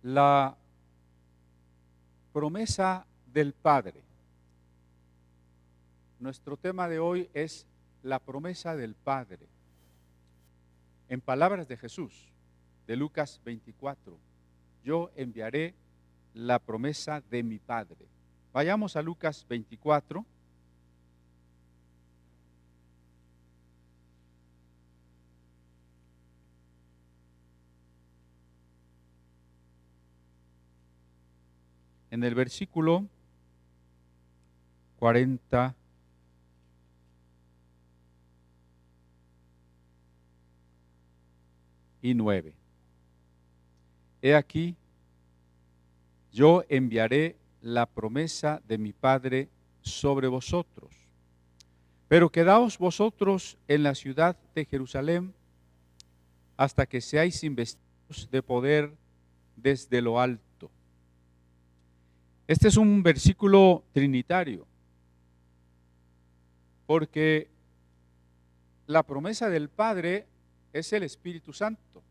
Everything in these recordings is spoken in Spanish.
La promesa del Padre. Nuestro tema de hoy es la promesa del Padre. En palabras de Jesús, de Lucas 24, yo enviaré la promesa de mi Padre. Vayamos a Lucas 24. En el versículo 49. He aquí, yo enviaré la promesa de mi Padre sobre vosotros. Pero quedaos vosotros en la ciudad de Jerusalén hasta que seáis investidos de poder desde lo alto. Este es un versículo trinitario, porque la promesa del Padre es el Espíritu Santo,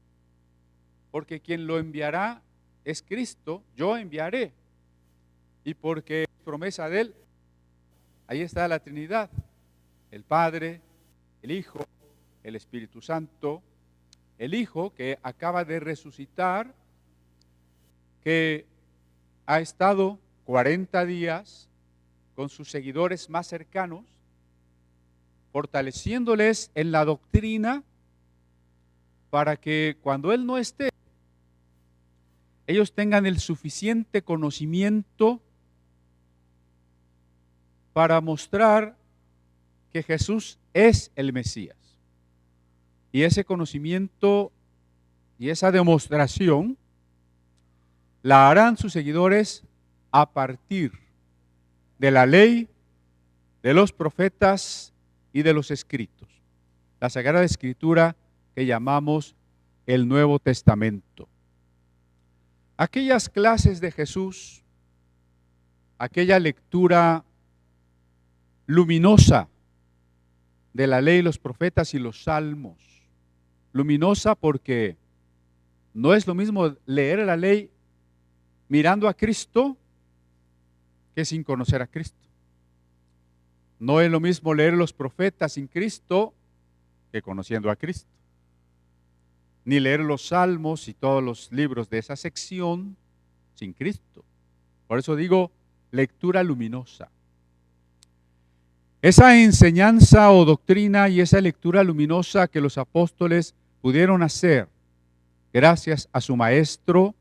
porque quien lo enviará es Cristo, yo enviaré, y porque es promesa de Él, ahí está la Trinidad, el Padre, el Hijo, el Espíritu Santo, el Hijo que acaba de resucitar, que ha estado 40 días con sus seguidores más cercanos, fortaleciéndoles en la doctrina para que cuando Él no esté, ellos tengan el suficiente conocimiento para mostrar que Jesús es el Mesías. Y ese conocimiento y esa demostración la harán sus seguidores a partir de la ley, de los profetas y de los escritos. La Sagrada Escritura que llamamos el Nuevo Testamento. Aquellas clases de Jesús, aquella lectura luminosa de la ley, los profetas y los salmos. Luminosa porque no es lo mismo leer la ley mirando a Cristo que sin conocer a Cristo. No es lo mismo leer los profetas sin Cristo que conociendo a Cristo. Ni leer los salmos y todos los libros de esa sección sin Cristo. Por eso digo lectura luminosa. Esa enseñanza o doctrina y esa lectura luminosa que los apóstoles pudieron hacer gracias a su maestro,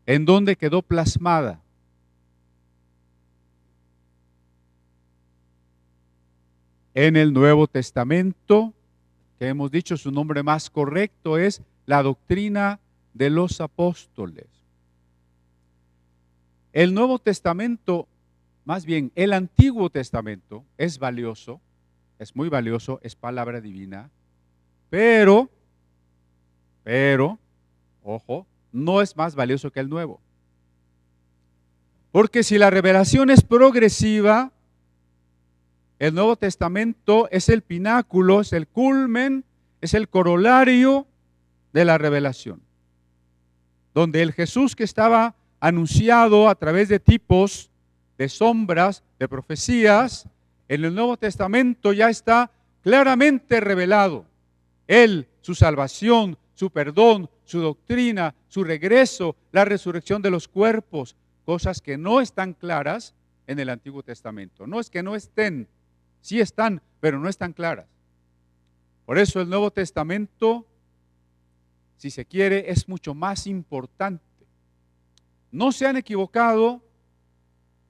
¿en dónde quedó plasmada? En el Nuevo Testamento, que hemos dicho su nombre más correcto es la doctrina de los apóstoles. El Nuevo Testamento, más bien el Antiguo Testamento es valioso, es muy valioso, es palabra divina, pero, ojo, no es más valioso que el Nuevo. Porque si la revelación es progresiva, el Nuevo Testamento es el pináculo, es el culmen, es el corolario de la revelación. Donde el Jesús que estaba anunciado a través de tipos, de sombras, de profecías, en el Nuevo Testamento ya está claramente revelado. Él, su salvación, su perdón, su doctrina, su regreso, la resurrección de los cuerpos, cosas que no están claras en el Antiguo Testamento. No es que no estén, sí están, pero no están claras. Por eso el Nuevo Testamento, si se quiere, es mucho más importante. No se han equivocado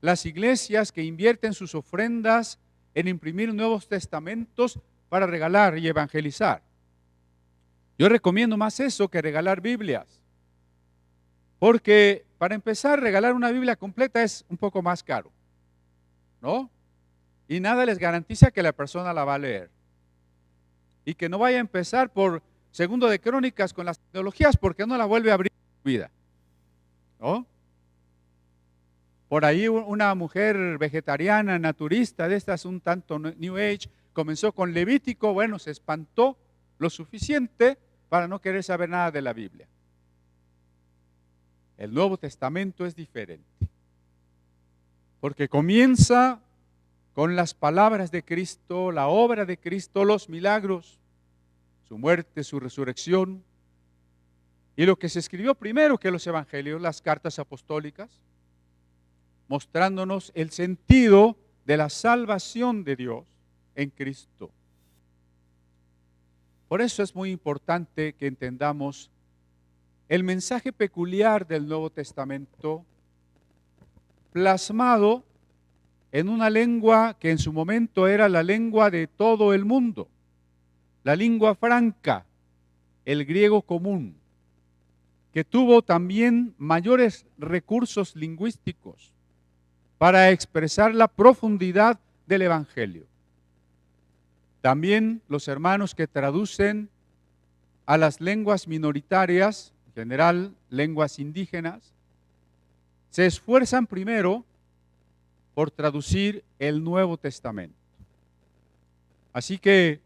las iglesias que invierten sus ofrendas en imprimir nuevos testamentos para regalar y evangelizar. Yo recomiendo más eso que regalar Biblias. Porque para empezar, regalar una Biblia completa es un poco más caro, ¿no? Y nada les garantiza que la persona la va a leer. Y que no vaya a empezar por Segundo de Crónicas con las teologías porque no la vuelve a abrir en su vida, ¿no? Por ahí una mujer vegetariana, naturista, de estas un tanto New Age, comenzó con Levítico, bueno, se espantó lo suficiente para no querer saber nada de la Biblia. El Nuevo Testamento es diferente, porque comienza con las palabras de Cristo, la obra de Cristo, los milagros, su muerte, su resurrección, y lo que se escribió primero que los evangelios, las cartas apostólicas, mostrándonos el sentido de la salvación de Dios en Cristo. Por eso es muy importante que entendamos el mensaje peculiar del Nuevo Testamento, plasmado en una lengua que en su momento era la lengua de todo el mundo, la lengua franca, el griego común, que tuvo también mayores recursos lingüísticos para expresar la profundidad del Evangelio. También los hermanos que traducen a las lenguas minoritarias, en general lenguas indígenas, se esfuerzan primero por traducir el Nuevo Testamento. Así que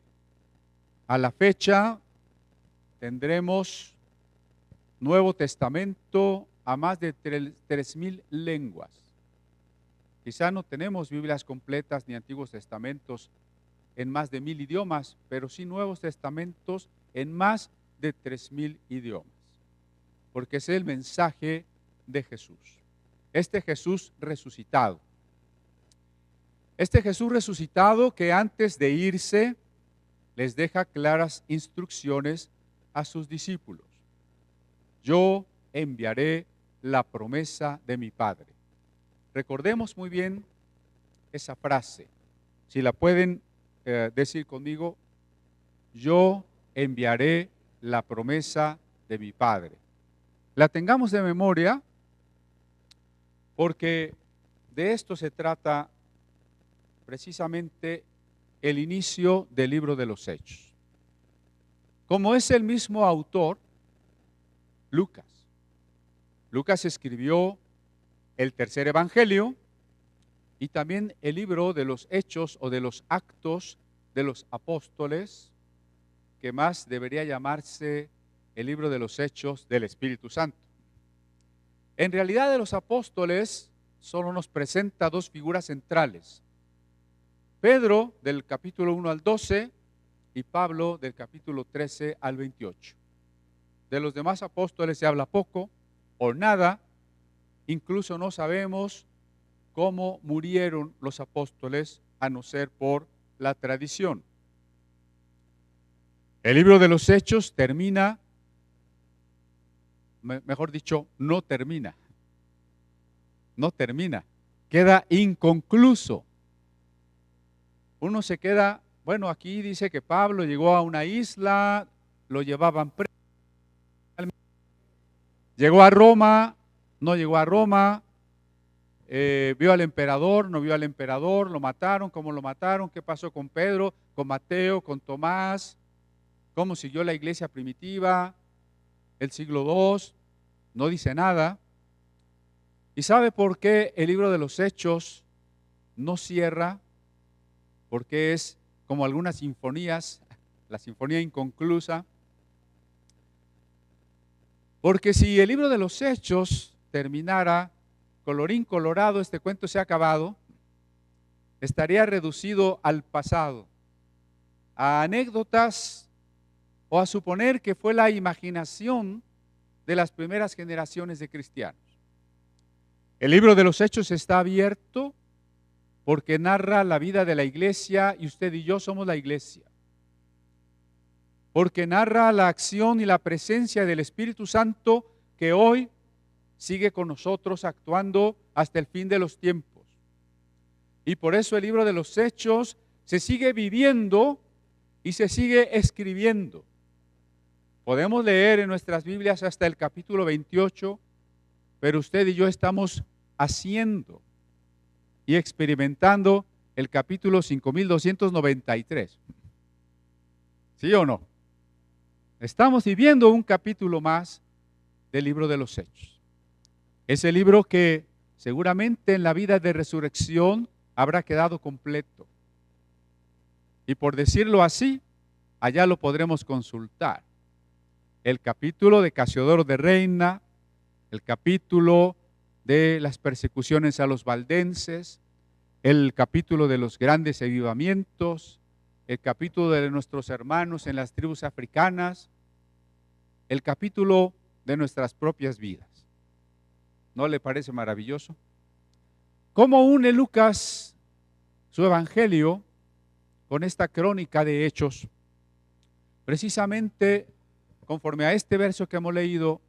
a la fecha tendremos Nuevo Testamento a más de 3,000 lenguas. Quizá no tenemos Biblias completas ni Antiguos Testamentos en más de 1,000 idiomas, pero sí Nuevos Testamentos en más de 3,000 idiomas. Porque es el mensaje de Jesús. Este Jesús resucitado. Este Jesús resucitado que antes de irse les deja claras instrucciones a sus discípulos. Yo enviaré la promesa de mi Padre. Recordemos muy bien esa frase. Si la pueden decir conmigo, yo enviaré la promesa de mi Padre. La tengamos de memoria porque de esto se trata precisamente el inicio del libro de los Hechos. Como es el mismo autor, Lucas. Lucas escribió el tercer evangelio y también el libro de los Hechos o de los Actos de los Apóstoles, que más debería llamarse el libro de los Hechos del Espíritu Santo. En realidad de los apóstoles solo nos presenta dos figuras centrales. Pedro del capítulo 1 al 12 y Pablo del capítulo 13 al 28. De los demás apóstoles se habla poco o nada, incluso no sabemos cómo murieron los apóstoles a no ser por la tradición. El libro de los Hechos termina, mejor dicho, no termina, queda inconcluso. Uno se queda, bueno, aquí dice que Pablo llegó a una isla, lo llevaban preso, llegó a Roma, no llegó a Roma, vio al emperador, no vio al emperador, lo mataron, cómo lo mataron, qué pasó con Pedro, con Mateo, con Tomás, cómo siguió la iglesia primitiva, el siglo II, no dice nada. ¿Y sabe por qué el libro de los Hechos no cierra? Porque es como algunas sinfonías, la sinfonía inconclusa. Porque si el libro de los Hechos terminara, colorín colorado, este cuento se ha acabado, estaría reducido al pasado, a anécdotas o a suponer que fue la imaginación de las primeras generaciones de cristianos. El libro de los Hechos está abierto porque narra la vida de la iglesia y usted y yo somos la iglesia. Porque narra la acción y la presencia del Espíritu Santo que hoy sigue con nosotros actuando hasta el fin de los tiempos. Y por eso el libro de los Hechos se sigue viviendo y se sigue escribiendo. Podemos leer en nuestras Biblias hasta el capítulo 28, pero usted y yo estamos haciendo y experimentando el capítulo 5293. ¿Sí o no? Estamos viviendo un capítulo más del libro de los Hechos. Ese libro que seguramente en la vida de resurrección habrá quedado completo. Y por decirlo así, allá lo podremos consultar. El capítulo de Casiodoro de Reina, el capítulo de las persecuciones a los valdenses, el capítulo de los grandes avivamientos, el capítulo de nuestros hermanos en las tribus africanas, el capítulo de nuestras propias vidas. ¿No le parece maravilloso? ¿Cómo une Lucas su evangelio con esta crónica de hechos? Precisamente conforme a este verso que hemos leído,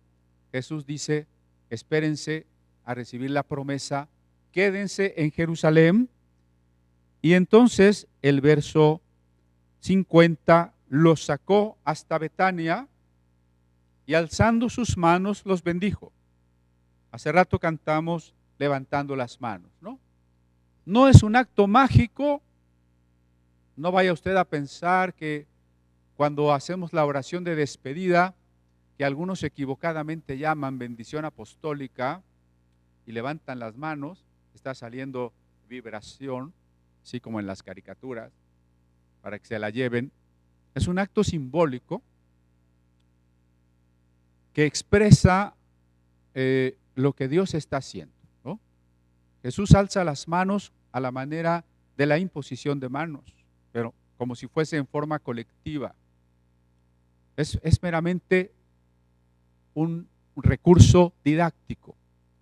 Jesús dice: espérense a recibir la promesa, quédense en Jerusalén. Y entonces el verso 50, los sacó hasta Betania y alzando sus manos los bendijo. Hace rato cantamos levantando las manos, ¿no? No es un acto mágico. No vaya usted a pensar que cuando hacemos la oración de despedida, que algunos equivocadamente llaman bendición apostólica y levantan las manos, está saliendo vibración, así como en las caricaturas, para que se la lleven. Es un acto simbólico que expresa lo que Dios está haciendo, ¿no? Jesús alza las manos a la manera de la imposición de manos, pero como si fuese en forma colectiva. Es meramente un recurso didáctico,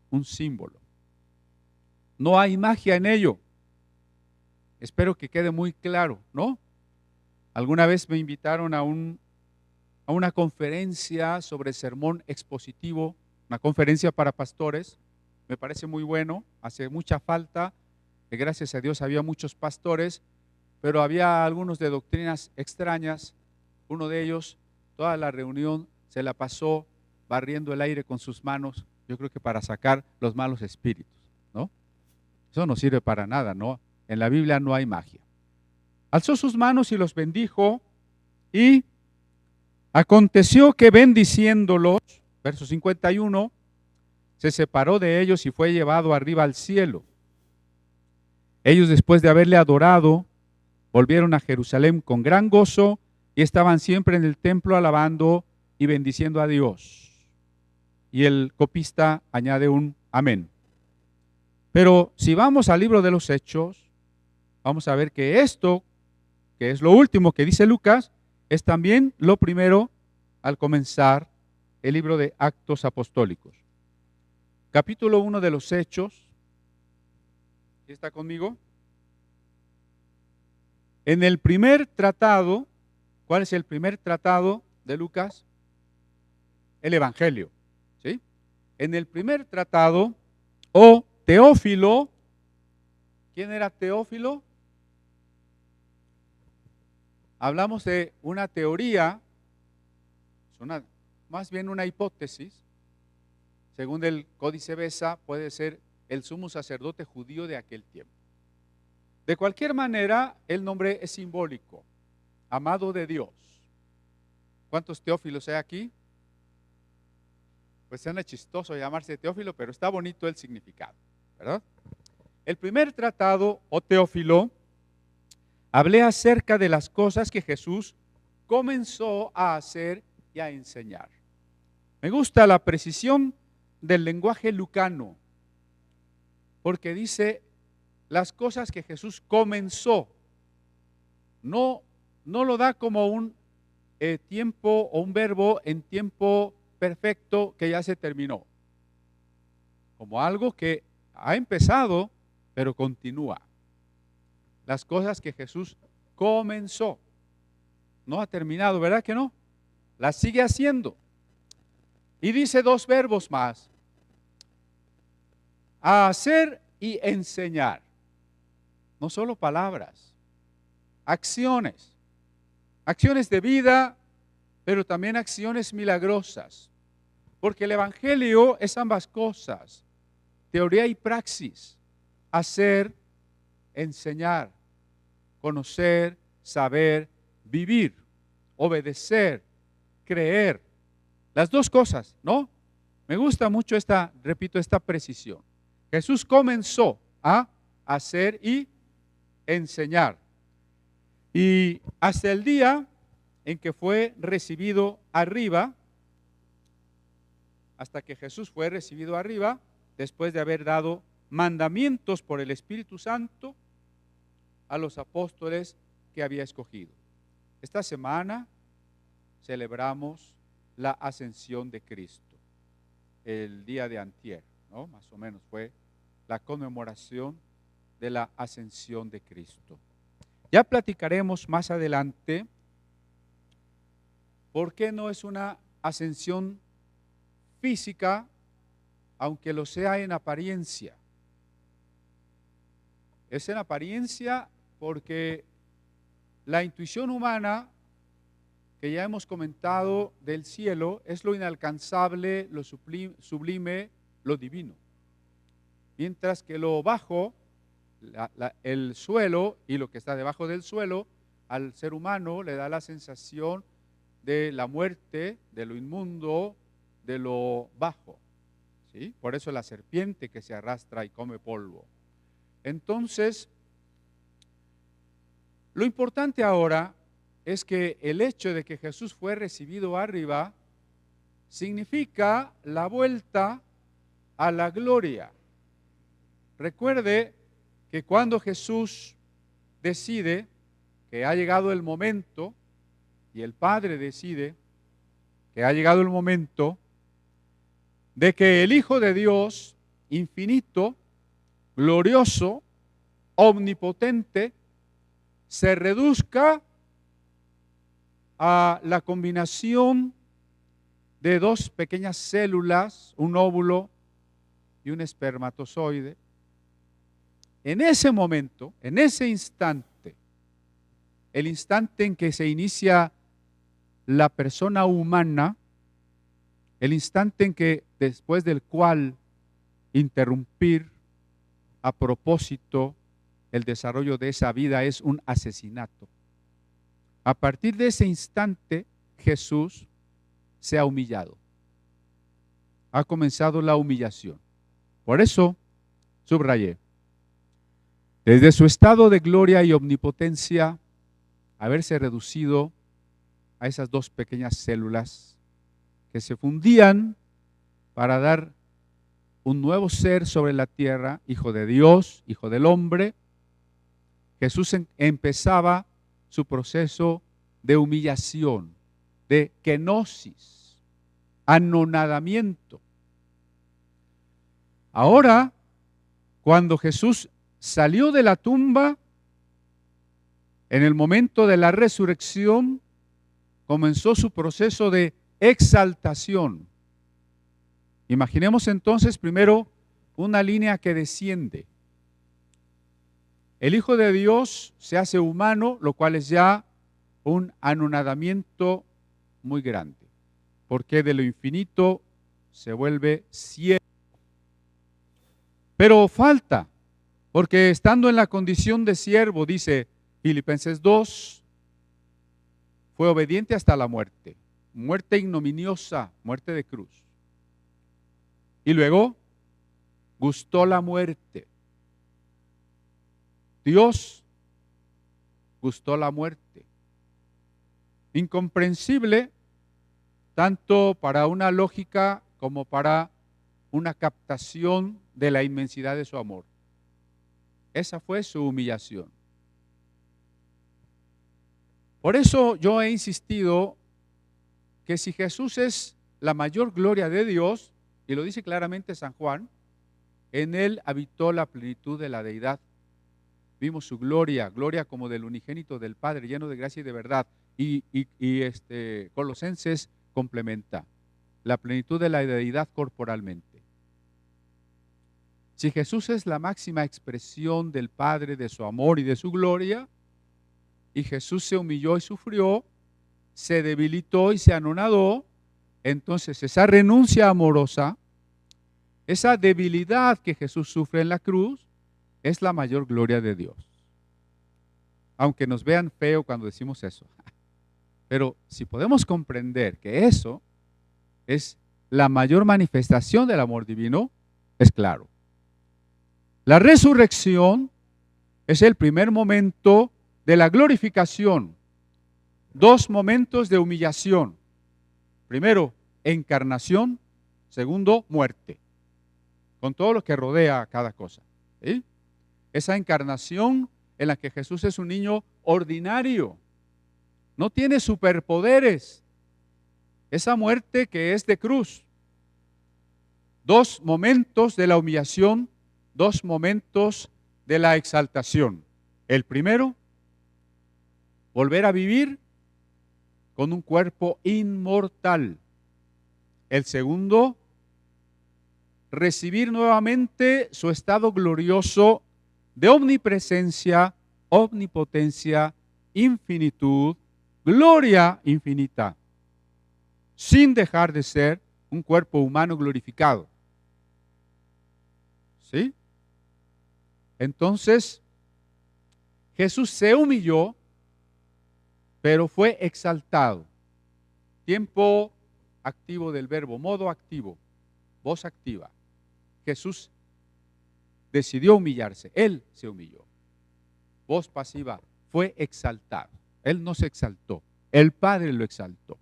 un símbolo. No hay magia en ello. Espero que quede muy claro, ¿no? Alguna vez me invitaron a una conferencia sobre sermón expositivo, una conferencia para pastores. Me parece muy bueno, hace mucha falta, que gracias a Dios había muchos pastores, pero había algunos de doctrinas extrañas. Uno de ellos, toda la reunión se la pasó barriendo el aire con sus manos, yo creo que para sacar los malos espíritus, ¿no? Eso no sirve para nada, ¿no? En la Biblia no hay magia. Alzó sus manos y los bendijo, y aconteció que bendiciéndolos, verso 51, se separó de ellos y fue llevado arriba al cielo. Ellos, después de haberle adorado, volvieron a Jerusalén con gran gozo y estaban siempre en el templo alabando y bendiciendo a Dios. Y el copista añade un amén. Pero si vamos al libro de los Hechos, vamos a ver que esto, que es lo último que dice Lucas, es también lo primero al comenzar el libro de Actos Apostólicos. Capítulo 1 de los Hechos. ¿Está conmigo? En el primer tratado, ¿cuál es el primer tratado de Lucas? El Evangelio, ¿sí? En el primer tratado, Teófilo, ¿quién era Teófilo? Hablamos de una teoría, más bien una hipótesis. Según el Códice Besa, puede ser el sumo sacerdote judío de aquel tiempo. De cualquier manera, el nombre es simbólico, amado de Dios. ¿Cuántos Teófilos hay aquí? Pues suena chistoso llamarse Teófilo, pero está bonito el significado, ¿verdad? El primer tratado, Teófilo, hablé acerca de las cosas que Jesús comenzó a hacer y a enseñar. Me gusta la precisión del lenguaje lucano, porque dice las cosas que Jesús comenzó. No lo da como un tiempo o un verbo en tiempo perfecto que ya se terminó, como algo que ha empezado pero continúa. Las cosas que Jesús comenzó, no ha terminado, ¿verdad que no? Las sigue haciendo. Y dice dos verbos más: a hacer y enseñar. No solo palabras, acciones de vida, pero también acciones milagrosas, porque el Evangelio es ambas cosas, teoría y praxis, hacer, enseñar, conocer, saber, vivir, obedecer, creer, las dos cosas, ¿no? Me gusta mucho esta precisión. Jesús comenzó a hacer y enseñar. Y hasta el día en que fue recibido arriba, hasta que Jesús fue recibido arriba, después de haber dado mandamientos por el Espíritu Santo a los apóstoles que había escogido. Esta semana celebramos la ascensión de Cristo, el día de antier, ¿no? Más o menos fue la conmemoración de la ascensión de Cristo. Ya platicaremos más adelante por qué no es una ascensión física, aunque lo sea en apariencia. Es en apariencia porque la intuición humana, que ya hemos comentado, del cielo, es lo inalcanzable, lo sublime, lo divino. Mientras que lo bajo, el suelo y lo que está debajo del suelo, al ser humano le da la sensación de la muerte, de lo inmundo, de lo bajo, ¿sí? Por eso la serpiente que se arrastra y come polvo. Entonces, lo importante ahora es que el hecho de que Jesús fue recibido arriba significa la vuelta a la gloria. Recuerde que cuando Jesús decide que ha llegado el momento, y el Padre decide que ha llegado el momento de que el Hijo de Dios, infinito, glorioso, omnipotente, se reduzca a la combinación de dos pequeñas células, un óvulo y un espermatozoide. En ese momento, en ese instante, el instante en que se inicia la persona humana, el instante en que después del cual interrumpir a propósito el desarrollo de esa vida es un asesinato. A partir de ese instante, Jesús se ha humillado. Ha comenzado la humillación. Por eso, subrayé, desde su estado de gloria y omnipotencia, haberse reducido a esas dos pequeñas células que se fundían para dar un nuevo ser sobre la tierra, hijo de Dios, hijo del hombre, Jesús empezaba su proceso de humillación, de kenosis, anonadamiento. Ahora, cuando Jesús salió de la tumba, en el momento de la resurrección, comenzó su proceso de exaltación. Imaginemos entonces primero una línea que desciende. El Hijo de Dios se hace humano, lo cual es ya un anonadamiento muy grande, porque de lo infinito se vuelve cielo. Pero falta, porque estando en la condición de siervo, dice Filipenses 2, fue obediente hasta la muerte, muerte ignominiosa, muerte de cruz. Y luego gustó la muerte. Dios gustó la muerte. Incomprensible tanto para una lógica como para una captación de la inmensidad de su amor. Esa fue su humillación. Por eso yo he insistido que si Jesús es la mayor gloria de Dios, y lo dice claramente San Juan, en él habitó la plenitud de la deidad. Vimos su gloria, gloria como del unigénito del Padre, lleno de gracia y de verdad. Y Colosenses complementa la plenitud de la deidad corporalmente. Si Jesús es la máxima expresión del Padre, de su amor y de su gloria, y Jesús se humilló y sufrió, se debilitó y se anonadó, entonces esa renuncia amorosa, esa debilidad que Jesús sufre en la cruz, es la mayor gloria de Dios. Aunque nos vean feo cuando decimos eso. Pero si podemos comprender que eso es la mayor manifestación del amor divino, es claro. La resurrección es el primer momento de la glorificación. Dos momentos de humillación. Primero, encarnación. Segundo, muerte, con todo lo que rodea a cada cosa. ¿Sí? Esa encarnación en la que Jesús es un niño ordinario, no tiene superpoderes. Esa muerte que es de cruz. Dos momentos de la humillación, dos momentos de la exaltación. El primero, volver a vivir con un cuerpo inmortal. El segundo, recibir nuevamente su estado glorioso de omnipresencia, omnipotencia, infinitud, gloria infinita, sin dejar de ser un cuerpo humano glorificado. ¿Sí? Entonces, Jesús se humilló, pero fue exaltado. Tiempo activo del verbo, modo activo, voz activa. Jesús decidió humillarse, Él se humilló. Voz pasiva, fue exaltado. Él no se exaltó, el Padre lo exaltó.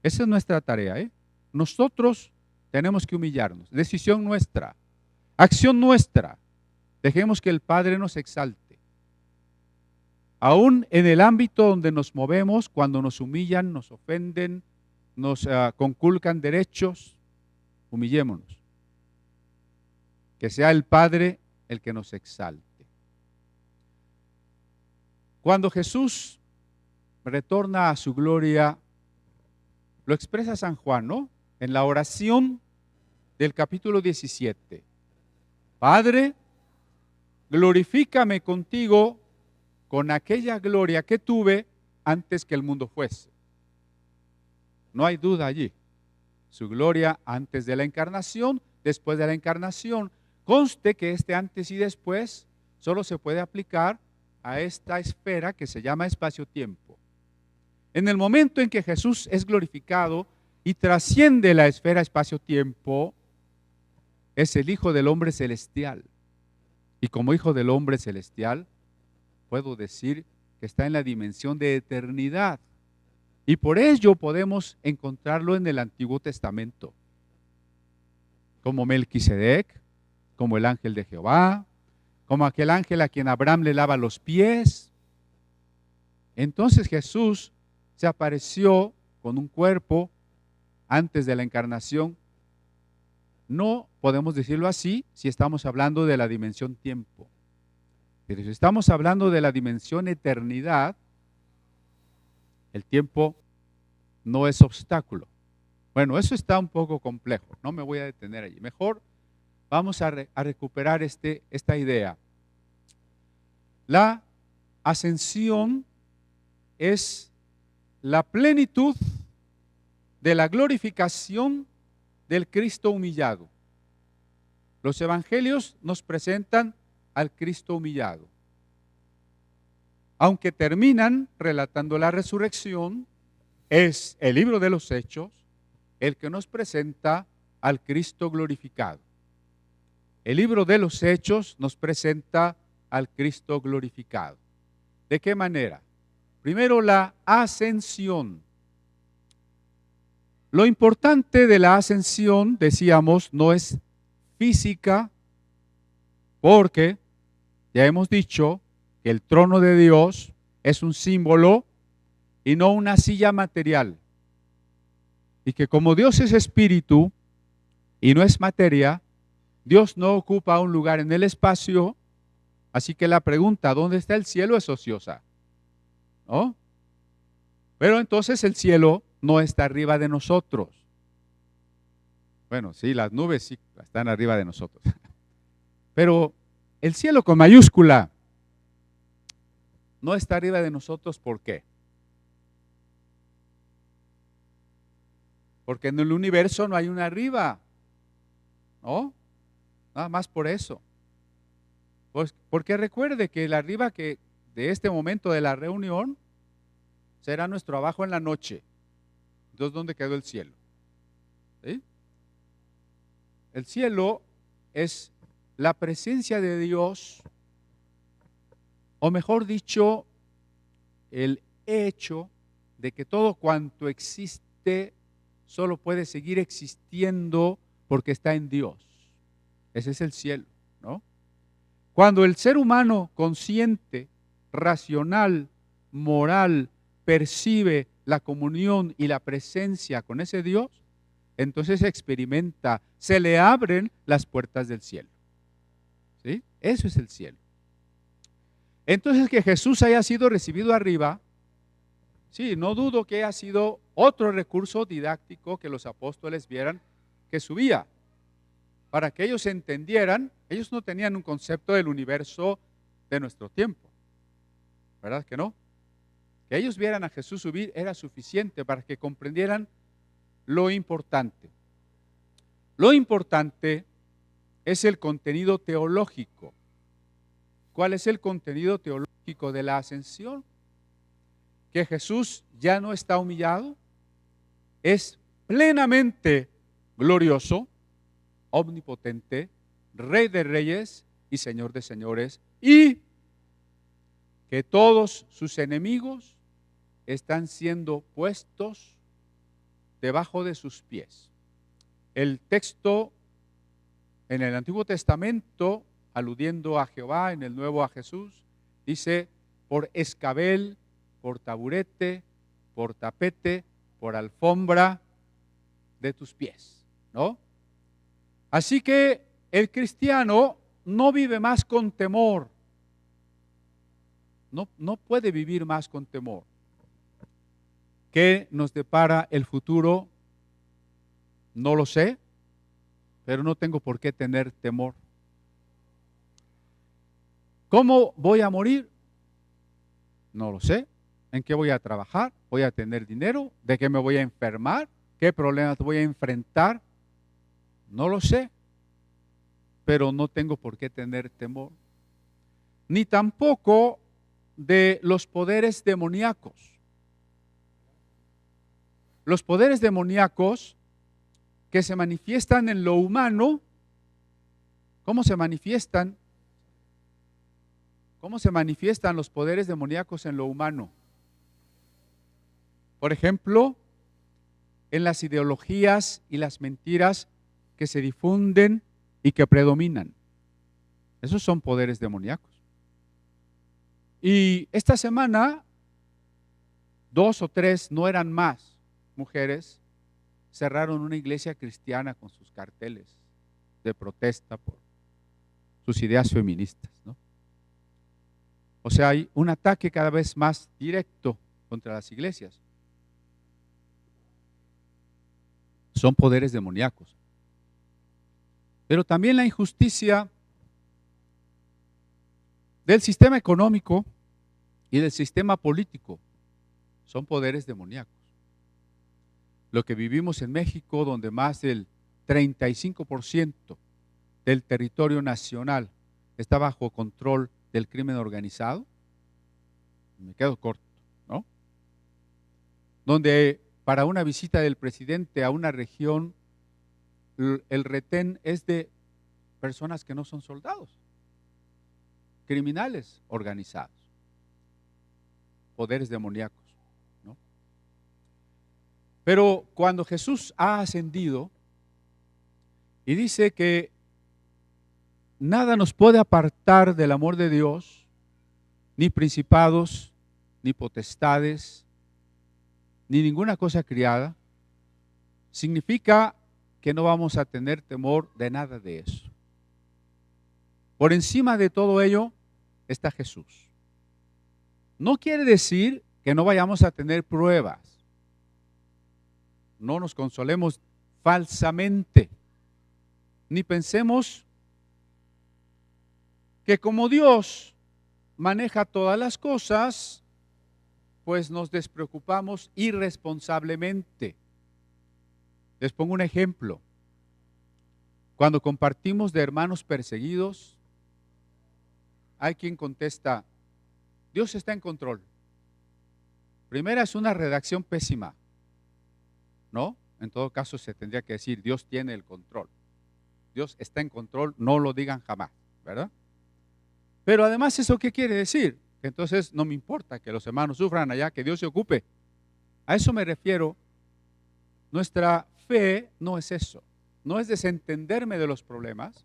Esa es nuestra tarea, ¿eh? Nosotros tenemos que humillarnos, decisión nuestra, acción nuestra. Dejemos que el Padre nos exalte. Aún en el ámbito donde nos movemos, cuando nos humillan, nos ofenden, nos conculcan derechos, humillémonos. Que sea el Padre el que nos exalte. Cuando Jesús retorna a su gloria, lo expresa San Juan, ¿no? En la oración del capítulo 17. Padre, glorifícame contigo con aquella gloria que tuve antes que el mundo fuese. No hay duda allí. Su gloria antes de la encarnación, después de la encarnación. Conste que este antes y después solo se puede aplicar a esta esfera que se llama espacio-tiempo. En el momento en que Jesús es glorificado y trasciende la esfera espacio-tiempo, es el Hijo del Hombre celestial. Y como Hijo del Hombre celestial, puedo decir que está en la dimensión de eternidad. Y por ello podemos encontrarlo en el Antiguo Testamento. Como Melquisedec, como el ángel de Jehová, como aquel ángel a quien Abraham le lava los pies. Entonces Jesús se apareció con un cuerpo antes de la encarnación. No podemos decirlo así si estamos hablando de la dimensión tiempo. Pero si estamos hablando de la dimensión eternidad, el tiempo no es obstáculo. Bueno, eso está un poco complejo, no me voy a detener allí. Mejor vamos a recuperar esta idea. La ascensión es la plenitud de la glorificación del Cristo humillado. Los evangelios nos presentan al Cristo humillado. Aunque terminan relatando la resurrección, es el libro de los Hechos el que nos presenta al Cristo glorificado. El libro de los Hechos nos presenta al Cristo glorificado. ¿De qué manera? Primero, la ascensión. Lo importante de la ascensión, decíamos, no es física, porque ya hemos dicho que el trono de Dios es un símbolo y no una silla material. Y que como Dios es espíritu y no es materia, Dios no ocupa un lugar en el espacio, así que la pregunta, ¿dónde está el cielo?, es ociosa, ¿no? Pero entonces el cielo no está arriba de nosotros. Bueno, sí, las nubes sí están arriba de nosotros. Pero el cielo con mayúscula no está arriba de nosotros, ¿por qué? Porque en el universo no hay una arriba, ¿no? Nada más por eso. Pues porque recuerde que el arriba que de este momento de la reunión será nuestro abajo en la noche. Entonces, ¿dónde quedó el cielo? ¿Sí? El cielo es la presencia de Dios, o mejor dicho, el hecho de que todo cuanto existe solo puede seguir existiendo porque está en Dios. Ese es el cielo, ¿no? Cuando el ser humano consciente, racional, moral, percibe la comunión y la presencia con ese Dios, entonces experimenta, se le abren las puertas del cielo. ¿Sí? Eso es el cielo. Entonces, que Jesús haya sido recibido arriba, sí, no dudo que haya sido otro recurso didáctico que los apóstoles vieran que subía, para que ellos entendieran. Ellos no tenían un concepto del universo de nuestro tiempo, ¿verdad que no? Que ellos vieran a Jesús subir era suficiente para que comprendieran lo importante. Lo importante es el contenido teológico. ¿Cuál es el contenido teológico de la ascensión? Que Jesús ya no está humillado, es plenamente glorioso, omnipotente, Rey de reyes y Señor de señores, y que todos sus enemigos están siendo puestos debajo de sus pies. El texto en el Antiguo Testamento, aludiendo a Jehová, en el Nuevo a Jesús, dice: por escabel, por taburete, por tapete, por alfombra de tus pies, ¿no? Así que el cristiano no vive más con temor. No puede vivir más con temor. ¿Qué nos depara el futuro? No lo sé, pero no tengo por qué tener temor. ¿Cómo voy a morir? No lo sé. ¿En qué voy a trabajar? ¿Voy a tener dinero? ¿De qué me voy a enfermar? ¿Qué problemas voy a enfrentar? No lo sé, pero no tengo por qué tener temor. Ni tampoco de los poderes demoníacos. Los poderes demoníacos que se manifiestan en lo humano. ¿Cómo se manifiestan? ¿Cómo se manifiestan los poderes demoníacos en lo humano? Por ejemplo, en las ideologías y las mentiras que se difunden y que predominan. Esos son poderes demoníacos. Y esta semana, 2 o 3, no eran más, mujeres cerraron una iglesia cristiana con sus carteles de protesta por sus ideas feministas, ¿no? O sea, hay un ataque cada vez más directo contra las iglesias. Son poderes demoníacos. Pero también la injusticia del sistema económico y del sistema político son poderes demoníacos. Lo que vivimos en México, donde más del 35% del territorio nacional está bajo control del crimen organizado, me quedo corto, ¿no? Donde para una visita del presidente a una región, el retén es de personas que no son soldados, criminales organizados, poderes demoníacos, ¿no? Pero cuando Jesús ha ascendido y dice que nada nos puede apartar del amor de Dios, ni principados, ni potestades, ni ninguna cosa criada, significa que no vamos a tener temor de nada de eso. Por encima de todo ello está Jesús. No quiere decir que no vayamos a tener pruebas. No nos consolemos falsamente, ni pensemos que como Dios maneja todas las cosas, pues nos despreocupamos irresponsablemente. Les pongo un ejemplo. Cuando compartimos de hermanos perseguidos, hay quien contesta: Dios está en control. Primera, es una redacción pésima, ¿no? En todo caso se tendría que decir: Dios tiene el control. Dios está en control, no lo digan jamás, ¿verdad? Pero además, ¿eso qué quiere decir? Que entonces no me importa que los hermanos sufran allá, que Dios se ocupe. A eso me refiero. Nuestra fe no es eso. no es desentenderme de los problemas,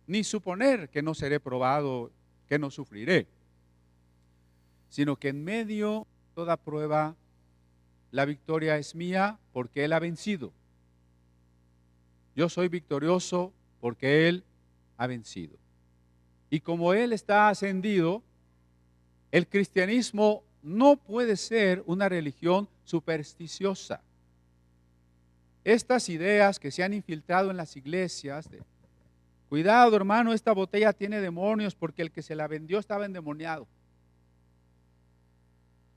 ni suponer que no seré probado, que no sufriré, sino que en medio de toda prueba, la victoria es mía porque Él ha vencido. Yo soy victorioso porque Él ha vencido. Y como Él está ascendido, el cristianismo no puede ser una religión supersticiosa. Estas ideas que se han infiltrado en las iglesias, cuidado hermano, esta botella tiene demonios porque el que se la vendió estaba endemoniado.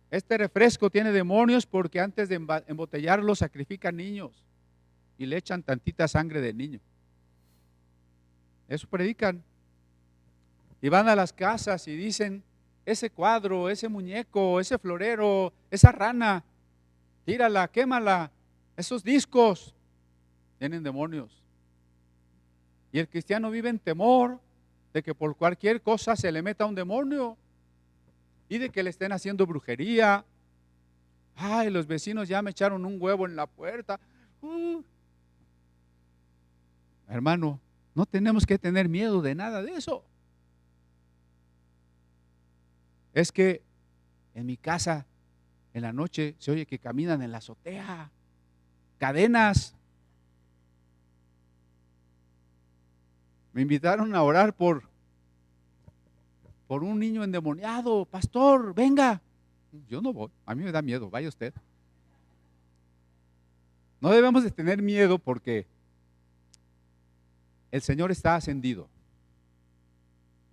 Este refresco tiene demonios porque antes de embotellarlo sacrifican niños y le echan tantita sangre de niño. Eso predican. Y van a las casas y dicen, ese cuadro, ese muñeco, ese florero, esa rana, tírala, quémala. Esos discos tienen demonios. Y el cristiano vive en temor de que por cualquier cosa se le meta un demonio y de que le estén haciendo brujería. Ay, los vecinos ya me echaron un huevo en la puerta. Hermano, no tenemos que tener miedo de nada de eso. Es que en mi casa, en la noche, se oye que caminan en la azotea, cadenas. Me invitaron a orar por un niño endemoniado. Pastor, venga. Yo no voy, a mí me da miedo, vaya usted. No debemos de tener miedo porque el Señor está ascendido,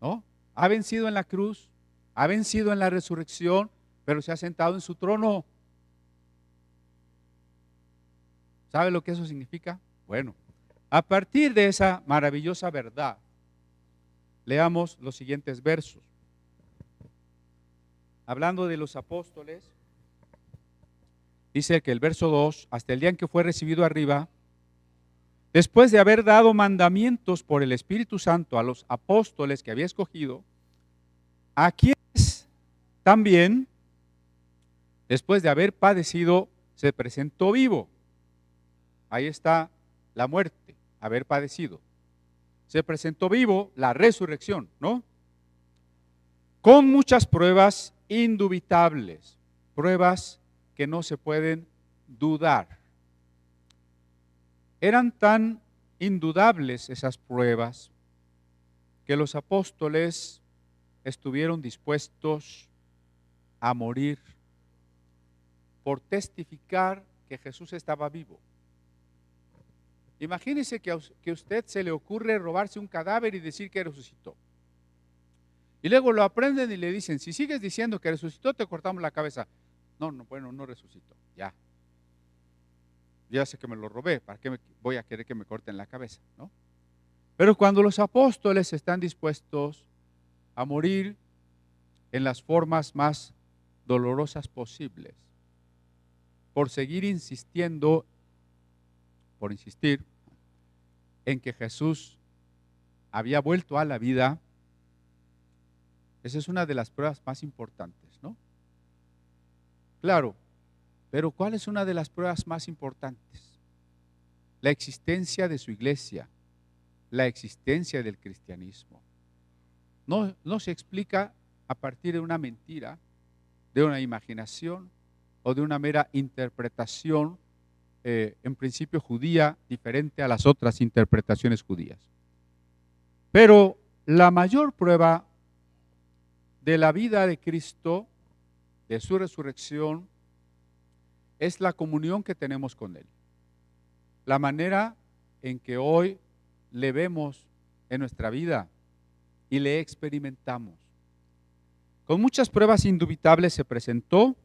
¿no? Ha vencido en la cruz, ha vencido en la resurrección, pero se ha sentado en su trono. ¿Sabe lo que eso significa? Bueno, a partir de esa maravillosa verdad, leamos los siguientes versos. Hablando de los apóstoles, dice que el verso 2, hasta el día en que fue recibido arriba, después de haber dado mandamientos por el Espíritu Santo a los apóstoles que había escogido, a quienes también, después de haber padecido, se presentó vivo. Ahí está la muerte, haber padecido. Se presentó vivo, la resurrección, ¿no? Con muchas pruebas indubitables, pruebas que no se pueden dudar. Eran tan indudables esas pruebas que los apóstoles estuvieron dispuestos a morir por testificar que Jesús estaba vivo. Imagínese que a usted se le ocurre robarse un cadáver y decir que resucitó. Y luego lo aprenden y le dicen, si sigues diciendo que resucitó, te cortamos la cabeza. No, bueno, no resucitó, ya. Ya sé que me lo robé, ¿para qué voy a querer que me corten la cabeza? ¿No? Pero cuando los apóstoles están dispuestos a morir en las formas más dolorosas posibles, por seguir insistiendo, por insistir en que Jesús había vuelto a la vida, esa es una de las pruebas más importantes, ¿no? Claro, pero ¿cuál es una de las pruebas más importantes? La existencia de su iglesia, la existencia del cristianismo. No se explica a partir de una mentira, de una imaginación o de una mera interpretación, en principio judía, diferente a las otras interpretaciones judías. Pero la mayor prueba de la vida de Cristo, de su resurrección, es la comunión que tenemos con Él. La manera en que hoy le vemos en nuestra vida y le experimentamos. Con muchas pruebas indubitables se presentó,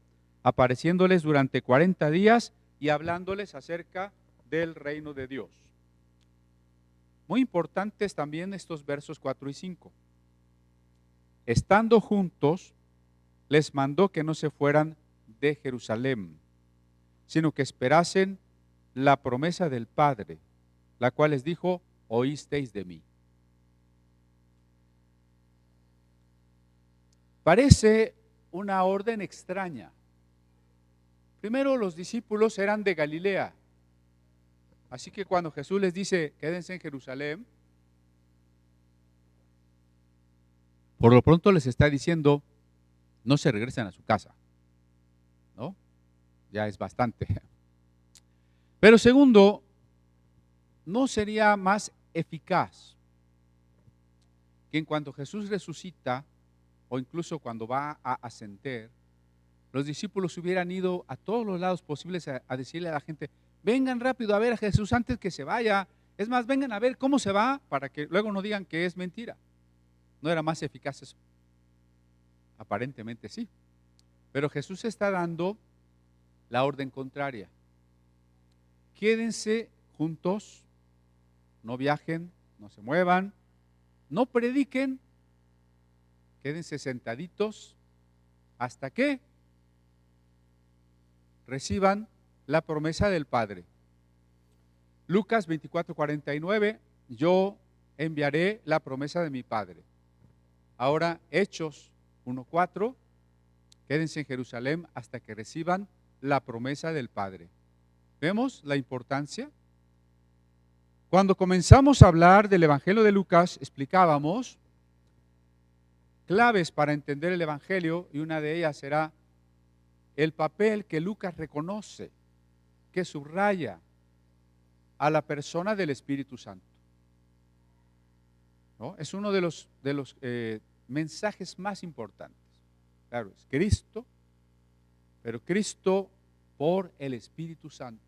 apareciéndoles durante 40 días y hablándoles acerca del reino de Dios. Muy importantes también estos versos 4 y 5. Estando juntos, les mandó que no se fueran de Jerusalén, sino que esperasen la promesa del Padre, la cual les dijo, oísteis de mí. Parece una orden extraña. Primero, los discípulos eran de Galilea. Así que cuando Jesús les dice, quédense en Jerusalén, por lo pronto les está diciendo, no se regresen a su casa, ¿no? Ya es bastante. Pero segundo, ¿no sería más eficaz que en cuanto Jesús resucita, o incluso cuando va a ascender, los discípulos hubieran ido a todos los lados posibles a decirle a la gente, vengan rápido a ver a Jesús antes que se vaya? Es más, vengan a ver cómo se va para que luego no digan que es mentira. ¿No era más eficaz eso? Aparentemente sí. Pero Jesús está dando la orden contraria. Quédense juntos, no viajen, no se muevan, no prediquen, quédense sentaditos hasta que reciban la promesa del Padre. Lucas 24:49, yo enviaré la promesa de mi Padre. Ahora Hechos 1:4, quédense en Jerusalén hasta que reciban la promesa del Padre. ¿Vemos la importancia? Cuando comenzamos a hablar del Evangelio de Lucas, explicábamos claves para entender el Evangelio, y una de ellas será el papel que Lucas reconoce, que subraya a la persona del Espíritu Santo, ¿no? Es uno de los mensajes más importantes. Claro, es Cristo, pero Cristo por el Espíritu Santo.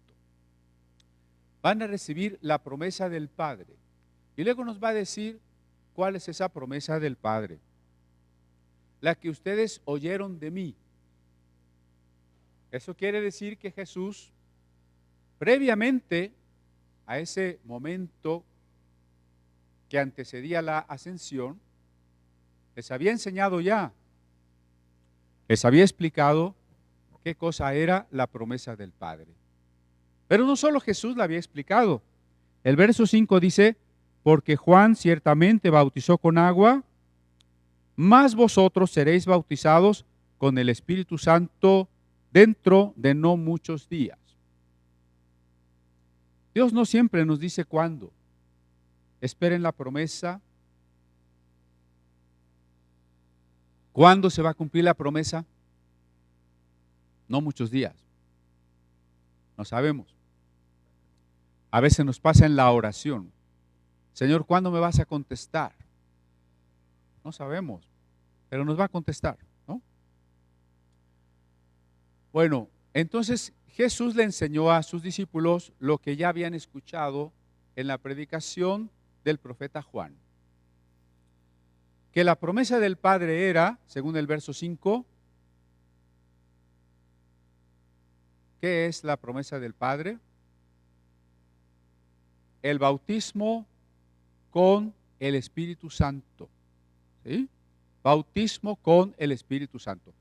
Van a recibir la promesa del Padre. Y luego nos va a decir cuál es esa promesa del Padre. La que ustedes oyeron de mí. Eso quiere decir que Jesús, previamente a ese momento que antecedía la ascensión, les había enseñado ya, les había explicado qué cosa era la promesa del Padre. Pero no solo Jesús la había explicado. El verso 5 dice, porque Juan ciertamente bautizó con agua, mas vosotros seréis bautizados con el Espíritu Santo dentro de no muchos días. Dios no siempre nos dice cuándo. Esperen la promesa. ¿Cuándo se va a cumplir la promesa? No muchos días. No sabemos. A veces nos pasa en la oración. Señor, ¿cuándo me vas a contestar? No sabemos, pero nos va a contestar, ¿no? Bueno, entonces Jesús le enseñó a sus discípulos lo que ya habían escuchado en la predicación del profeta Juan. Que la promesa del Padre era, según el verso 5, ¿qué es la promesa del Padre? El bautismo con el Espíritu Santo. ¿Sí? Bautismo con el Espíritu Santo.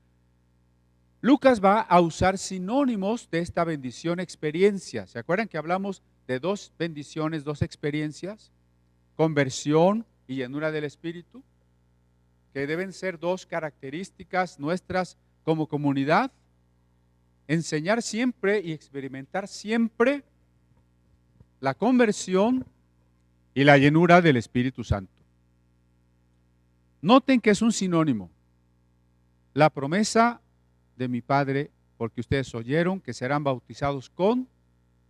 Lucas va a usar sinónimos de esta bendición experiencia. ¿Se acuerdan que hablamos de dos bendiciones, dos experiencias? Conversión y llenura del Espíritu, que deben ser dos características nuestras como comunidad. Enseñar siempre y experimentar siempre la conversión y la llenura del Espíritu Santo. Noten que es un sinónimo. La promesa de mi Padre, porque ustedes oyeron que serán bautizados con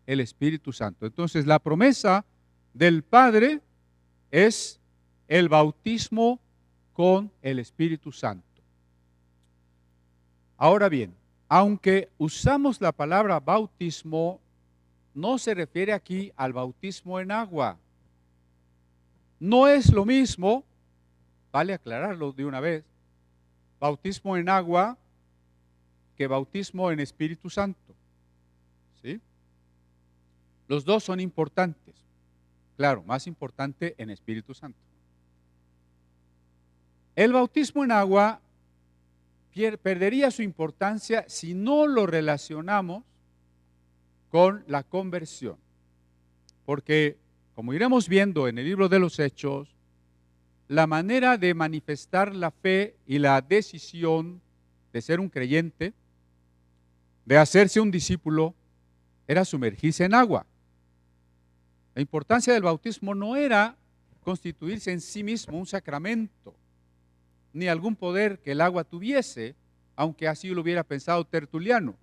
el Espíritu Santo. Entonces, la promesa del Padre es el bautismo con el Espíritu Santo. Ahora bien, aunque usamos la palabra bautismo, no se refiere aquí al bautismo en agua. No es lo mismo, vale aclararlo de una vez, bautismo en agua que bautismo en Espíritu Santo. ¿Sí? Los dos son importantes. Claro, más importante en Espíritu Santo. El bautismo en agua perdería su importancia si no lo relacionamos con la conversión. Porque, como iremos viendo en el libro de los Hechos, la manera de manifestar la fe y la decisión de ser un creyente, de hacerse un discípulo, era sumergirse en agua. La importancia del bautismo no era constituirse en sí mismo un sacramento, ni algún poder que el agua tuviese, aunque así lo hubiera pensado Tertuliano.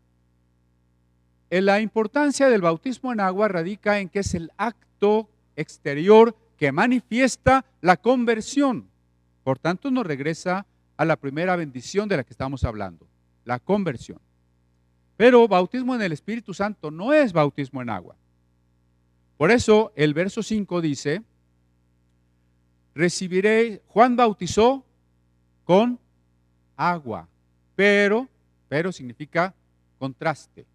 La importancia del bautismo en agua radica en que es el acto exterior que manifiesta la conversión. Por tanto, nos regresa a la primera bendición de la que estamos hablando, la conversión. Pero bautismo en el Espíritu Santo no es bautismo en agua. Por eso el verso 5 dice, recibiré, Juan bautizó con agua, pero significa contraste,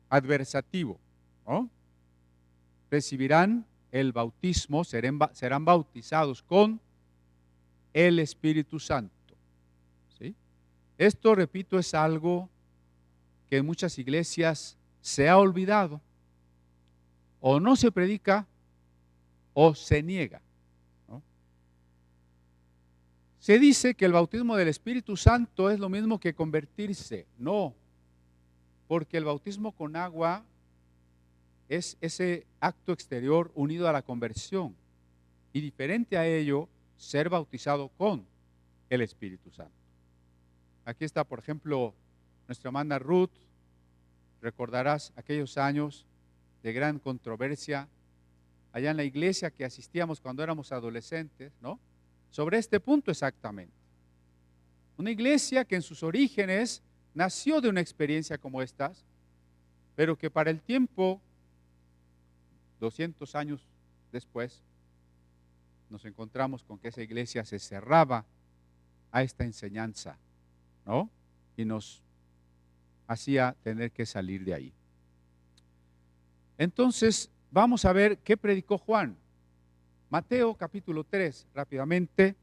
adversativo, ¿no? Recibirán el bautismo, serán bautizados con el Espíritu Santo, ¿sí? Esto, repito, es algo que en muchas iglesias se ha olvidado, o no se predica, o se niega, ¿no? Se dice que el bautismo del Espíritu Santo es lo mismo que convertirse. No, porque el bautismo con agua es ese acto exterior unido a la conversión, y diferente a ello, ser bautizado con el Espíritu Santo. Aquí está, por ejemplo, nuestra hermana Ruth. Recordarás aquellos años de gran controversia allá en la iglesia que asistíamos cuando éramos adolescentes, ¿no? Sobre este punto exactamente. Una iglesia que en sus orígenes nació de una experiencia como estas, pero que para el tiempo, 200 años después, nos encontramos con que esa iglesia se cerraba a esta enseñanza, ¿no? Y nos hacía tener que salir de ahí. Entonces, vamos a ver qué predicó Juan. Mateo capítulo 3, rápidamente.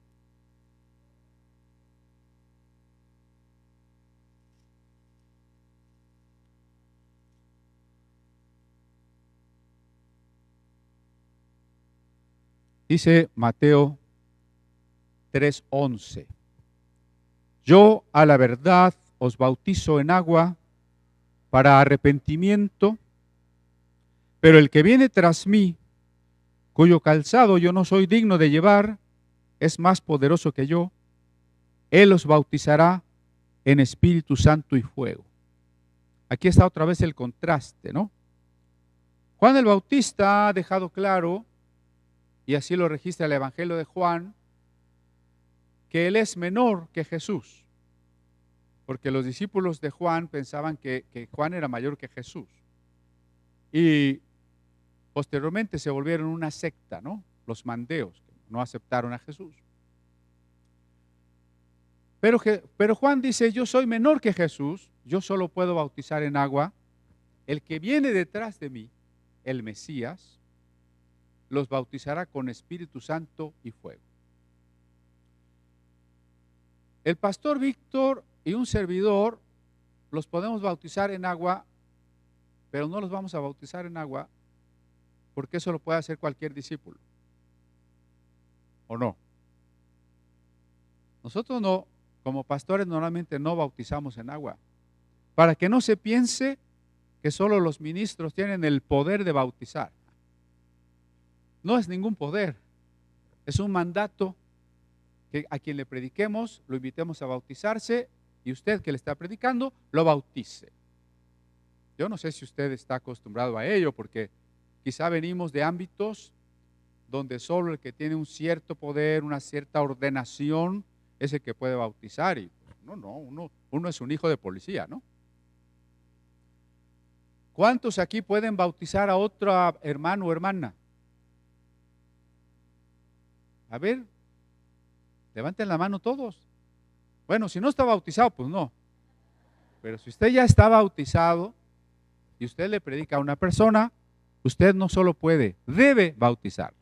Dice Mateo 3:11. Yo a la verdad os bautizo en agua para arrepentimiento, pero el que viene tras mí, cuyo calzado yo no soy digno de llevar, es más poderoso que yo. Él os bautizará en Espíritu Santo y fuego. Aquí está otra vez el contraste, ¿no? Juan el Bautista ha dejado claro, y así lo registra el Evangelio de Juan, que él es menor que Jesús, porque los discípulos de Juan pensaban que Juan era mayor que Jesús, y posteriormente se volvieron una secta, ¿no? Los mandeos, que no aceptaron a Jesús. Pero Juan dice, yo soy menor que Jesús, yo solo puedo bautizar en agua. El que viene detrás de mí, el Mesías, los bautizará con Espíritu Santo y fuego. El pastor Víctor y un servidor los podemos bautizar en agua, pero no los vamos a bautizar en agua porque eso lo puede hacer cualquier discípulo. ¿O no? Nosotros no, como pastores normalmente no bautizamos en agua, para que no se piense que solo los ministros tienen el poder de bautizar. No es ningún poder, es un mandato que a quien le prediquemos, lo invitemos a bautizarse y usted que le está predicando, lo bautice. Yo no sé si usted está acostumbrado a ello, porque quizá venimos de ámbitos donde solo el que tiene un cierto poder, una cierta ordenación, es el que puede bautizar. Y uno es un hijo de policía, ¿no? ¿Cuántos aquí pueden bautizar a otro hermano o hermana? A ver, levanten la mano todos. Bueno, si no está bautizado, pues no. Pero si usted ya está bautizado y usted le predica a una persona, usted no solo puede, debe bautizar.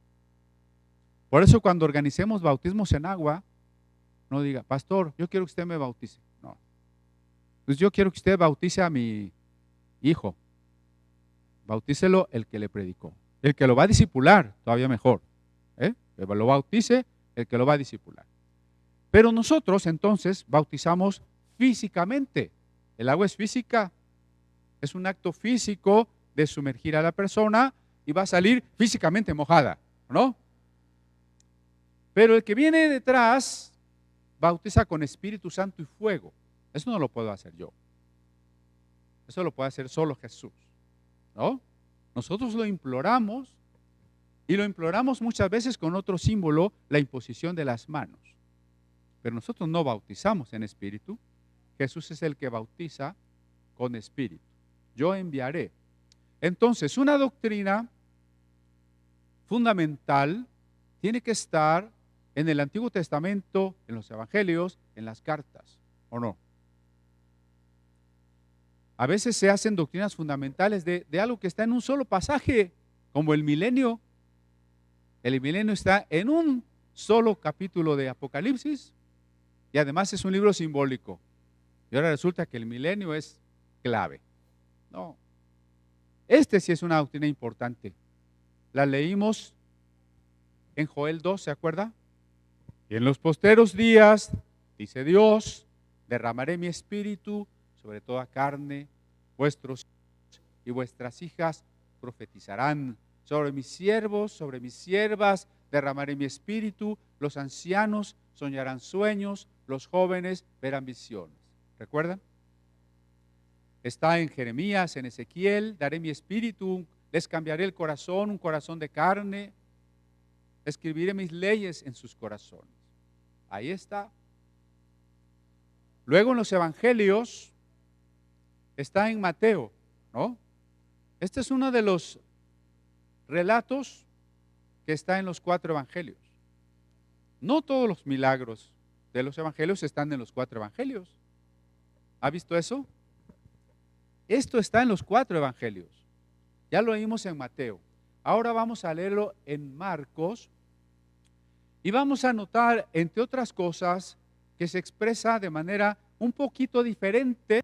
Por eso cuando organicemos bautismos en agua, no diga, pastor, yo quiero que usted me bautice. No. Pues yo quiero que usted bautice a mi hijo. Bautícelo el que le predicó. El que lo va a discipular, todavía mejor. Que lo bautice el que lo va a discipular. Pero nosotros entonces bautizamos físicamente. El agua es física. Es un acto físico de sumergir a la persona y va a salir físicamente mojada, ¿no? Pero el que viene detrás bautiza con Espíritu Santo y fuego. Eso no lo puedo hacer yo. Eso lo puede hacer solo Jesús, ¿no? Nosotros lo imploramos y lo imploramos muchas veces con otro símbolo, la imposición de las manos. Pero nosotros no bautizamos en espíritu. Jesús es el que bautiza con espíritu. Yo enviaré. Entonces, una doctrina fundamental tiene que estar en el Antiguo Testamento, en los Evangelios, en las cartas, ¿o no? A veces se hacen doctrinas fundamentales de algo que está en un solo pasaje, como el milenio. El milenio está en un solo capítulo de Apocalipsis y además es un libro simbólico. Y ahora resulta que el milenio es clave. No. Este sí es una doctrina importante. La leímos en Joel 2, ¿se acuerda? Y en los posteros días, dice Dios, derramaré mi espíritu sobre toda carne, vuestros hijos y vuestras hijas profetizarán. Sobre mis siervos, sobre mis siervas, derramaré mi espíritu. Los ancianos soñarán sueños, los jóvenes verán visiones. ¿Recuerdan? Está en Jeremías, en Ezequiel, daré mi espíritu, les cambiaré el corazón, un corazón de carne, escribiré mis leyes en sus corazones. Ahí está. Luego en los evangelios, está en Mateo, ¿no? Este es uno de los relatos que está en los 4 evangelios. No todos los milagros de los evangelios están en los 4 evangelios. ¿Ha visto eso? Esto está en los 4 evangelios. Ya lo leímos en Mateo. Ahora vamos a leerlo en Marcos y vamos a notar, entre otras cosas, que se expresa de manera un poquito diferente.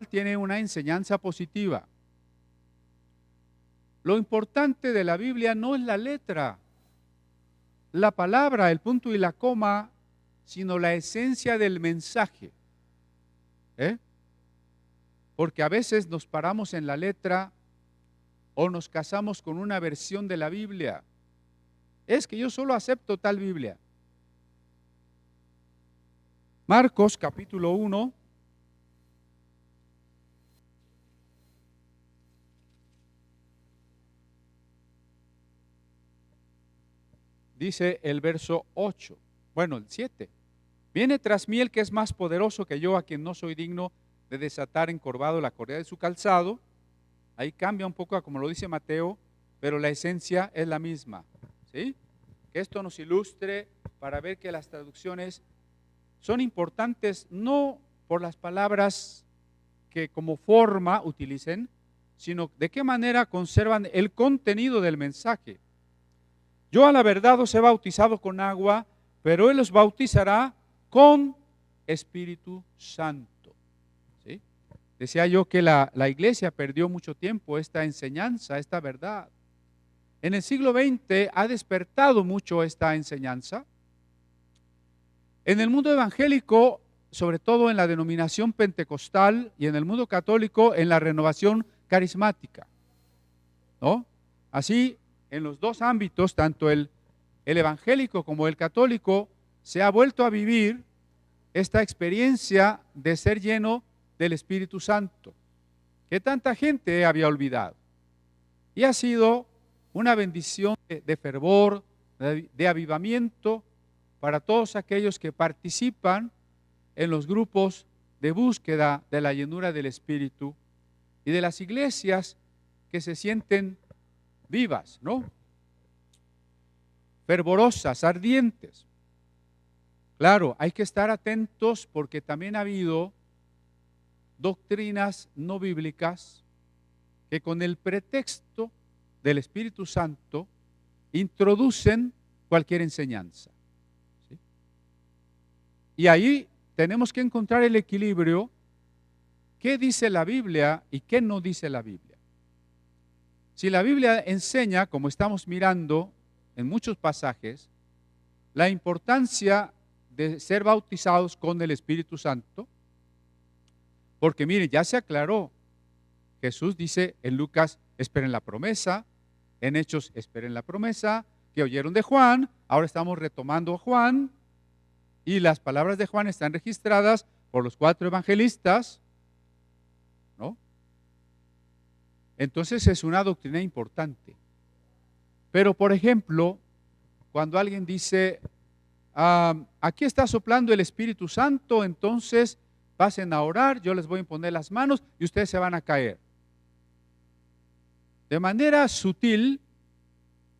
Tiene una enseñanza positiva. Lo importante de la Biblia no es la letra, la palabra, el punto y la coma, sino la esencia del mensaje. Porque a veces nos paramos en la letra o nos casamos con una versión de la Biblia. Es que yo solo acepto tal Biblia. Marcos capítulo 1. Dice el verso 8, bueno, el 7. Viene tras mí el que es más poderoso que yo, a quien no soy digno de desatar encorvado la correa de su calzado. Ahí cambia un poco a como lo dice Mateo, pero la esencia es la misma. ¿Sí? Que esto nos ilustre para ver que las traducciones son importantes no por las palabras que como forma utilicen, sino de qué manera conservan el contenido del mensaje. Yo a la verdad os he bautizado con agua, pero Él os bautizará con Espíritu Santo. ¿Sí? Decía yo que la iglesia perdió mucho tiempo esta enseñanza, esta verdad. En el siglo XX ha despertado mucho esta enseñanza. En el mundo evangélico, sobre todo en la denominación pentecostal y en el mundo católico, en la renovación carismática, ¿no? Así, en los dos ámbitos, tanto el evangélico como el católico, se ha vuelto a vivir esta experiencia de ser lleno del Espíritu Santo, que tanta gente había olvidado. Y ha sido una bendición de fervor, de avivamiento para todos aquellos que participan en los grupos de búsqueda de la llenura del Espíritu y de las iglesias que se sienten vivas, ¿no? Fervorosas, ardientes. Claro, hay que estar atentos porque también ha habido doctrinas no bíblicas que con el pretexto del Espíritu Santo introducen cualquier enseñanza. ¿Sí? Y ahí tenemos que encontrar el equilibrio. ¿Qué dice la Biblia y qué no dice la Biblia? Si la Biblia enseña, como estamos mirando en muchos pasajes, la importancia de ser bautizados con el Espíritu Santo, porque miren, ya se aclaró. Jesús dice en Lucas, esperen la promesa. En Hechos, esperen la promesa que oyeron de Juan. Ahora estamos retomando a Juan. Y las palabras de Juan están registradas por los 4 evangelistas, ¿no? Entonces es una doctrina importante. Pero, por ejemplo, cuando alguien dice, aquí está soplando el Espíritu Santo, entonces pasen a orar, yo les voy a imponer las manos y ustedes se van a caer. De manera sutil,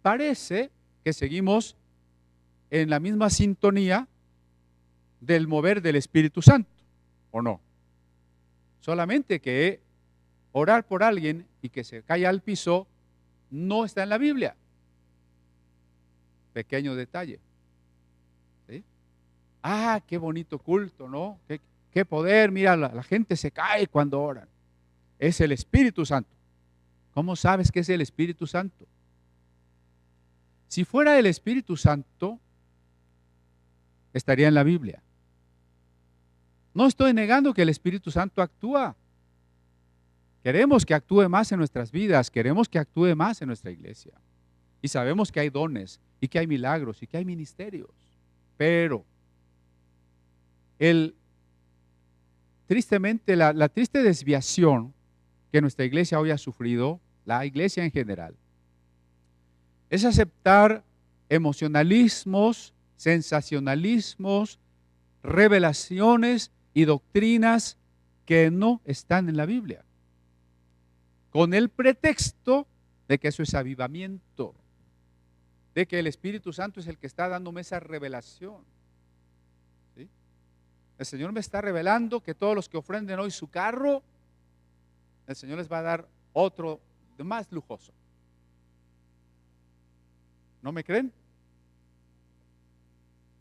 parece que seguimos en la misma sintonía del mover del Espíritu Santo, ¿o no? Solamente que orar por alguien y que se caiga al piso no está en la Biblia. Pequeño detalle. ¿Sí? Qué bonito culto, ¿no? Qué poder, mira, la gente se cae cuando oran. Es el Espíritu Santo. ¿Cómo sabes que es el Espíritu Santo? Si fuera el Espíritu Santo, estaría en la Biblia. No estoy negando que el Espíritu Santo actúa. Queremos que actúe más en nuestras vidas, queremos que actúe más en nuestra iglesia. Y sabemos que hay dones, y que hay milagros, y que hay ministerios. Pero, tristemente, la triste desviación que nuestra iglesia hoy ha sufrido, la iglesia en general, es aceptar emocionalismos, sensacionalismos, revelaciones y doctrinas que no están en la Biblia, con el pretexto de que eso es avivamiento, de que el Espíritu Santo es el que está dándome esa revelación. ¿Sí? El Señor me está revelando que todos los que ofrenden hoy su carro, el Señor les va a dar otro más lujoso. ¿No me creen?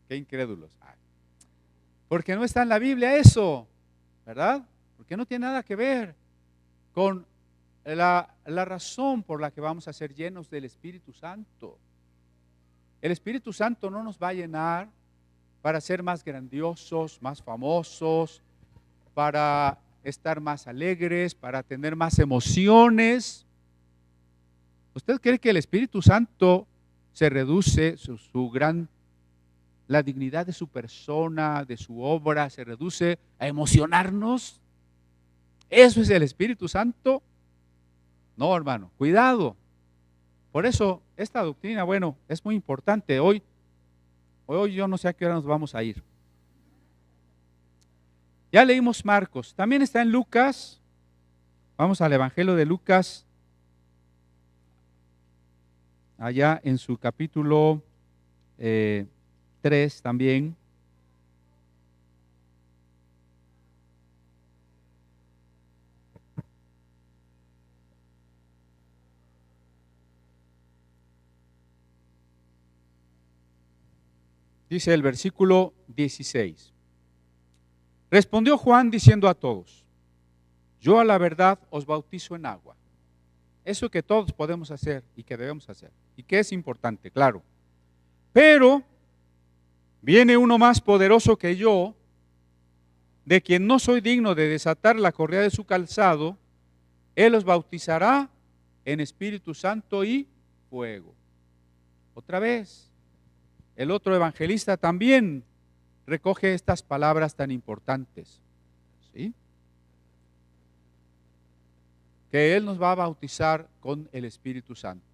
Qué incrédulos. Porque no está en la Biblia eso, ¿verdad? Porque no tiene nada que ver con la razón por la que vamos a ser llenos del Espíritu Santo. El Espíritu Santo no nos va a llenar para ser más grandiosos, más famosos, para estar más alegres, para tener más emociones. ¿Usted cree que el Espíritu Santo se reduce, la dignidad de su persona, de su obra, se reduce a emocionarnos? ¿Eso es el Espíritu Santo? No, hermano, cuidado. Por eso, esta doctrina, bueno, es muy importante. Hoy yo no sé a qué hora nos vamos a ir. Ya leímos Marcos, también está en Lucas. Vamos al Evangelio de Lucas, allá en su capítulo 3 también. Dice el versículo 16. Respondió Juan diciendo a todos: yo a la verdad os bautizo en agua. Eso que todos podemos hacer y que debemos hacer. Y que es importante, claro. Pero viene uno más poderoso que yo, de quien no soy digno de desatar la correa de su calzado. Él os bautizará en Espíritu Santo y fuego. Otra vez, el otro evangelista también recoge estas palabras tan importantes, ¿sí? Que Él nos va a bautizar con el Espíritu Santo.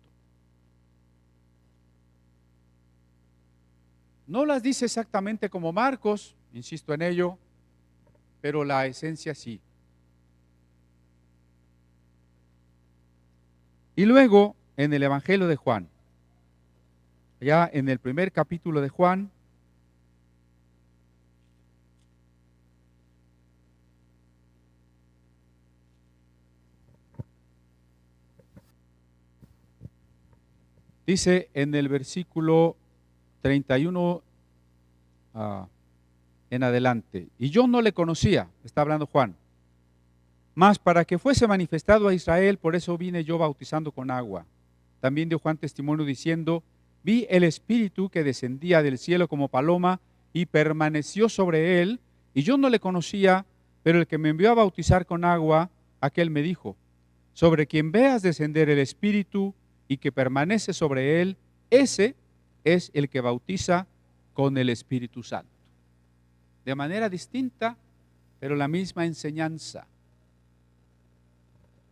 No las dice exactamente como Marcos, insisto en ello, pero la esencia sí. Y luego, en el Evangelio de Juan, ya en el primer capítulo de Juan, dice en el versículo 31 en adelante: y yo no le conocía, está hablando Juan, mas para que fuese manifestado a Israel, por eso vine yo bautizando con agua. También dio Juan testimonio diciendo: vi el Espíritu que descendía del cielo como paloma y permaneció sobre él, y yo no le conocía, pero el que me envió a bautizar con agua, aquel me dijo: sobre quien veas descender el Espíritu y que permanece sobre él, ese es el que bautiza con el Espíritu Santo. De manera distinta, pero la misma enseñanza.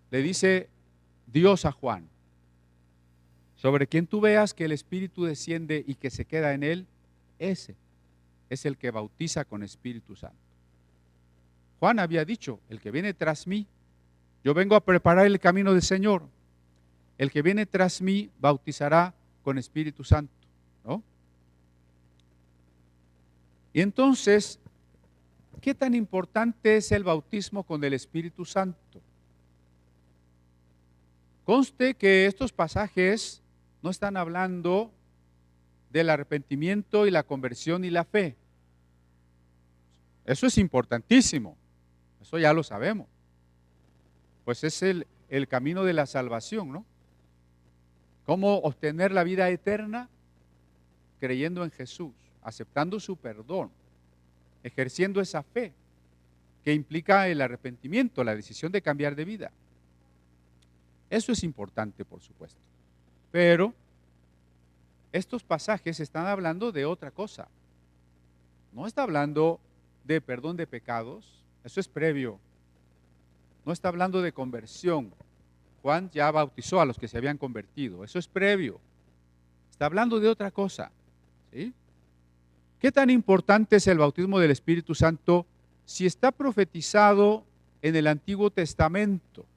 Le dice Dios a Juan, sobre quien tú veas que el Espíritu desciende y que se queda en él, ese es el que bautiza con Espíritu Santo. Juan había dicho, el que viene tras mí, yo vengo a preparar el camino del Señor. El que viene tras mí bautizará con Espíritu Santo, ¿no? Y entonces, ¿qué tan importante es el bautismo con el Espíritu Santo? Conste que estos pasajes no están hablando del arrepentimiento y la conversión y la fe. Eso es importantísimo, eso ya lo sabemos. Pues es el camino de la salvación, ¿no? ¿Cómo obtener la vida eterna? Creyendo en Jesús, aceptando su perdón, ejerciendo esa fe que implica el arrepentimiento, la decisión de cambiar de vida. Eso es importante, por supuesto. Pero estos pasajes están hablando de otra cosa. No está hablando de perdón de pecados, eso es previo. No está hablando de conversión. Juan ya bautizó a los que se habían convertido, eso es previo. Está hablando de otra cosa, ¿sí? ¿Qué tan importante es el bautismo del Espíritu Santo si está profetizado en el Antiguo Testamento?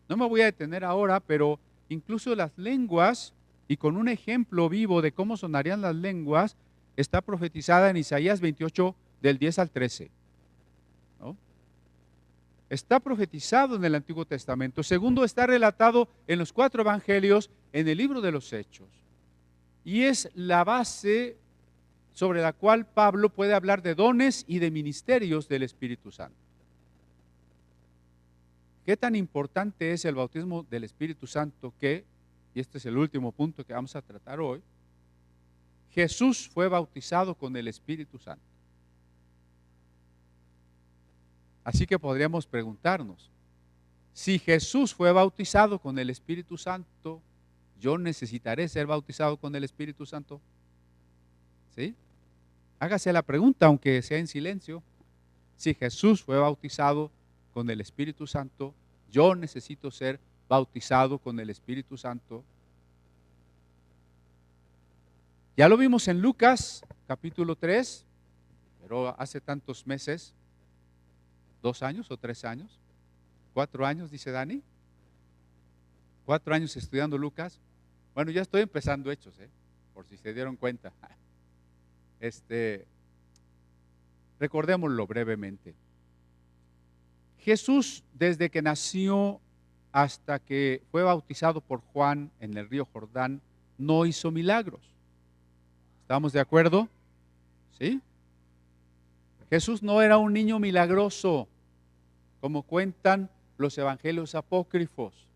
No me voy a detener ahora, pero incluso las lenguas, y con un ejemplo vivo de cómo sonarían las lenguas, está profetizada en Isaías 28, del 10 al 13. ¿No? Está profetizado en el Antiguo Testamento. Segundo, está relatado en los 4 evangelios en el libro de los Hechos. Y es la base sobre la cual Pablo puede hablar de dones y de ministerios del Espíritu Santo. ¿Qué tan importante es el bautismo del Espíritu Santo que, y este es el último punto que vamos a tratar hoy, Jesús fue bautizado con el Espíritu Santo? Así que podríamos preguntarnos, si Jesús fue bautizado con el Espíritu Santo, ¿yo necesitaré ser bautizado con el Espíritu Santo? ¿Sí? Hágase la pregunta, aunque sea en silencio. Si Jesús fue bautizado con el Espíritu Santo, ¿yo necesito ser bautizado con el Espíritu Santo? Ya lo vimos en Lucas, capítulo 3, pero hace tantos meses, 2 años o 3 años, 4 años, dice Dani, 4 años estudiando Lucas. Bueno, ya estoy empezando Hechos, por si se dieron cuenta. Recordémoslo brevemente. Jesús, desde que nació hasta que fue bautizado por Juan en el río Jordán, no hizo milagros. ¿Estamos de acuerdo? ¿Sí? Jesús no era un niño milagroso, como cuentan los evangelios apócrifos.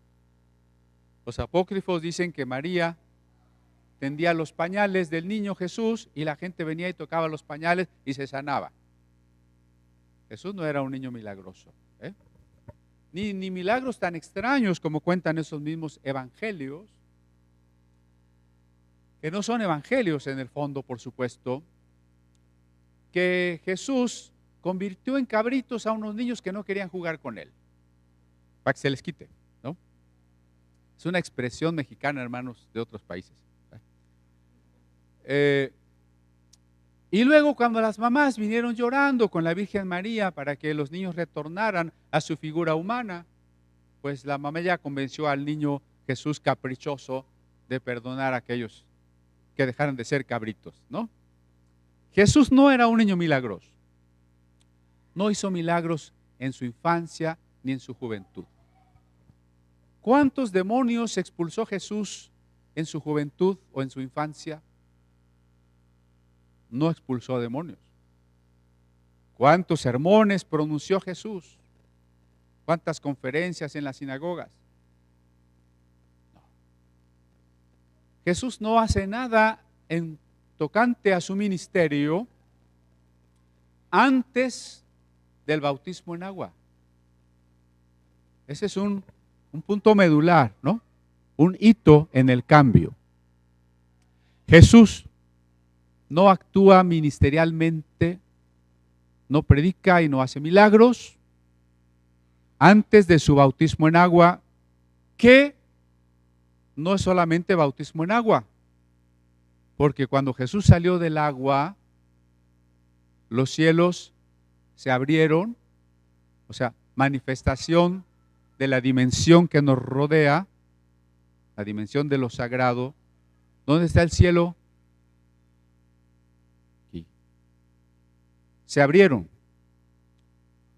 Los apócrifos dicen que María tendía los pañales del niño Jesús y la gente venía y tocaba los pañales y se sanaba. Jesús no era un niño milagroso, ni milagros tan extraños como cuentan esos mismos evangelios, que no son evangelios en el fondo, por supuesto, que Jesús convirtió en cabritos a unos niños que no querían jugar con él, para que se les quite, ¿no? Es una expresión mexicana, hermanos, de otros países. Y luego cuando las mamás vinieron llorando con la Virgen María para que los niños retornaran a su figura humana, pues la mamá ya convenció al niño Jesús caprichoso de perdonar a aquellos que dejaran de ser cabritos, ¿no? Jesús no era un niño milagroso. No hizo milagros en su infancia ni en su juventud. ¿Cuántos demonios expulsó Jesús en su juventud o en su infancia? No expulsó demonios. ¿Cuántos sermones pronunció Jesús? ¿Cuántas conferencias en las sinagogas? No. Jesús no hace nada en tocante a su ministerio antes del bautismo en agua. Ese es un un punto medular, ¿no? Un hito en el cambio. Jesús no actúa ministerialmente, no predica y no hace milagros antes de su bautismo en agua, que no es solamente bautismo en agua, porque cuando Jesús salió del agua, los cielos se abrieron, o sea, manifestación de la dimensión que nos rodea, la dimensión de lo sagrado. ¿Dónde está el cielo? Aquí. Se abrieron.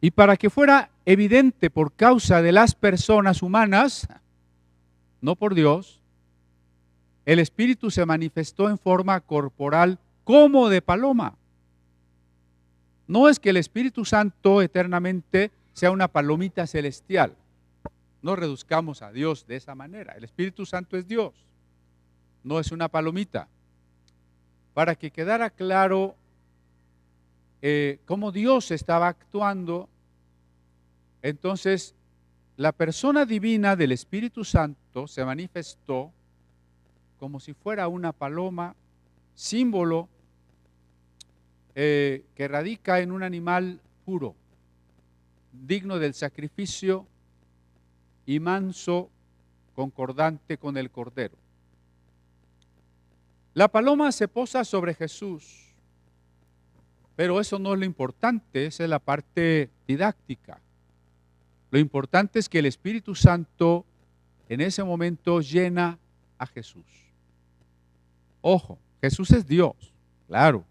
Y para que fuera evidente por causa de las personas humanas, no por Dios, el Espíritu se manifestó en forma corporal como de paloma. No es que el Espíritu Santo eternamente sea una palomita celestial. No reduzcamos a Dios de esa manera. El Espíritu Santo es Dios, no es una palomita. Para que quedara claro cómo Dios estaba actuando, entonces la persona divina del Espíritu Santo se manifestó como si fuera una paloma, símbolo que radica en un animal puro, digno del sacrificio y manso, concordante con el cordero. La paloma se posa sobre Jesús, pero eso no es lo importante, esa es la parte didáctica. Lo importante es que el Espíritu Santo en ese momento llena a Jesús. Ojo, Jesús es Dios, claro,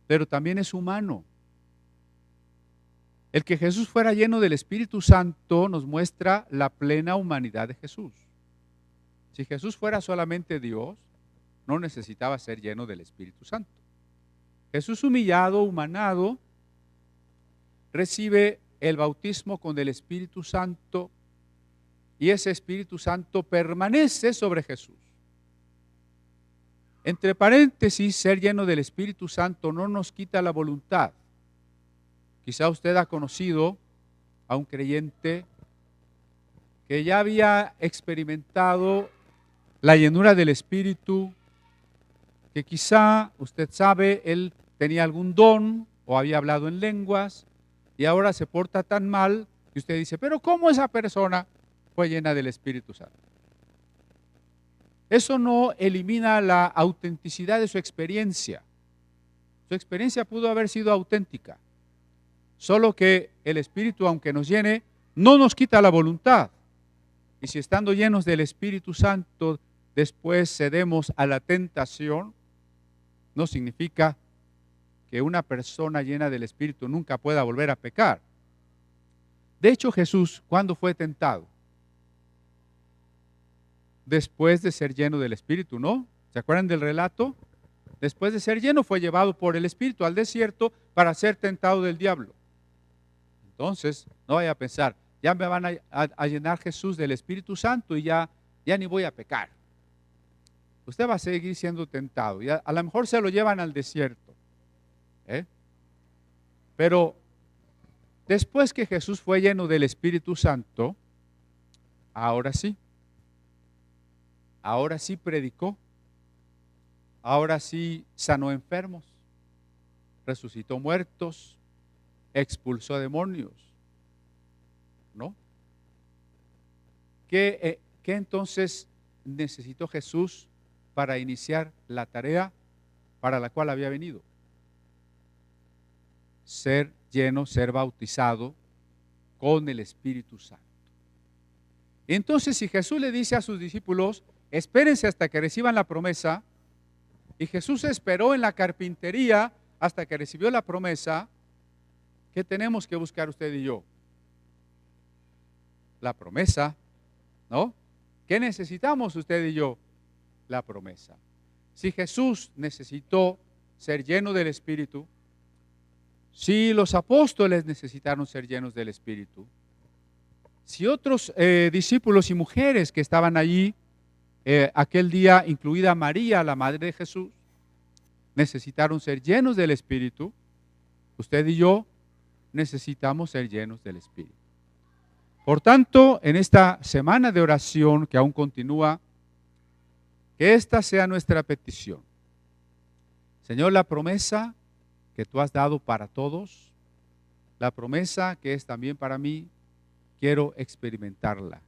pero también es humano. El que Jesús fuera lleno del Espíritu Santo nos muestra la plena humanidad de Jesús. Si Jesús fuera solamente Dios, no necesitaba ser lleno del Espíritu Santo. Jesús humillado, humanado, recibe el bautismo con el Espíritu Santo y ese Espíritu Santo permanece sobre Jesús. Entre paréntesis, ser lleno del Espíritu Santo no nos quita la voluntad. Quizá usted ha conocido a un creyente que ya había experimentado la llenura del Espíritu, que quizá usted sabe, él tenía algún don o había hablado en lenguas y ahora se porta tan mal que usted dice, pero ¿cómo esa persona fue llena del Espíritu Santo? Eso no elimina la autenticidad de su experiencia. Su experiencia pudo haber sido auténtica, solo que el Espíritu, aunque nos llene, no nos quita la voluntad. Y si estando llenos del Espíritu Santo, después cedemos a la tentación, no significa que una persona llena del Espíritu nunca pueda volver a pecar. De hecho, Jesús, ¿cuándo fue tentado? Después de ser lleno del Espíritu, ¿no? ¿Se acuerdan del relato? Después de ser lleno, fue llevado por el Espíritu al desierto para ser tentado del diablo. Entonces, no vaya a pensar, ya me van a llenar Jesús del Espíritu Santo y ya ni voy a pecar. Usted va a seguir siendo tentado y a lo mejor se lo llevan al desierto. Pero después que Jesús fue lleno del Espíritu Santo, ahora sí predicó, ahora sí sanó enfermos, resucitó muertos, expulsó demonios, ¿no? ¿Qué entonces necesitó Jesús para iniciar la tarea para la cual había venido? Ser lleno, ser bautizado con el Espíritu Santo. Entonces, si Jesús le dice a sus discípulos, espérense hasta que reciban la promesa, y Jesús esperó en la carpintería hasta que recibió la promesa, ¿qué tenemos que buscar usted y yo? La promesa, ¿no? ¿Qué necesitamos usted y yo? La promesa. Si Jesús necesitó ser lleno del Espíritu, si los apóstoles necesitaron ser llenos del Espíritu, si otros discípulos y mujeres que estaban allí aquel día, incluida María, la madre de Jesús, necesitaron ser llenos del Espíritu, usted y yo necesitamos ser llenos del Espíritu. Por tanto, en esta semana de oración que aún continúa, que esta sea nuestra petición. Señor, la promesa que tú has dado para todos, la promesa que es también para mí, quiero experimentarla,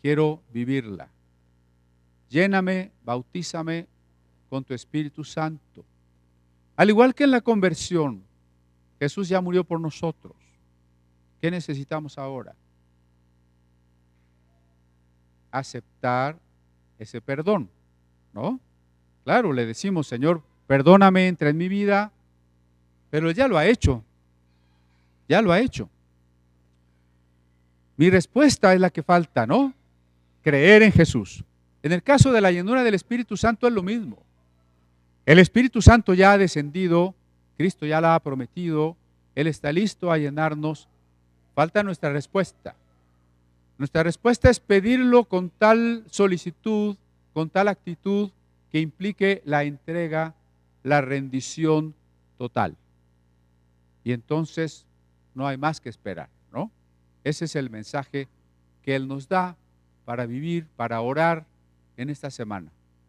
quiero vivirla. Lléname, bautízame con tu Espíritu Santo. Al igual que en la conversión, Jesús ya murió por nosotros. ¿Qué necesitamos ahora? Aceptar ese perdón, ¿no? Claro, le decimos, Señor, perdóname, entra en mi vida, pero ya lo ha hecho, ya lo ha hecho. Mi respuesta es la que falta, ¿no? Creer en Jesús. En el caso de la llenura del Espíritu Santo es lo mismo. El Espíritu Santo ya ha descendido, Cristo ya la ha prometido, Él está listo a llenarnos. Falta nuestra respuesta. Nuestra respuesta es pedirlo con tal solicitud, con tal actitud que implique la entrega, la rendición total. Y entonces no hay más que esperar, ¿no? Ese es el mensaje que Él nos da para vivir, para orar en esta semana.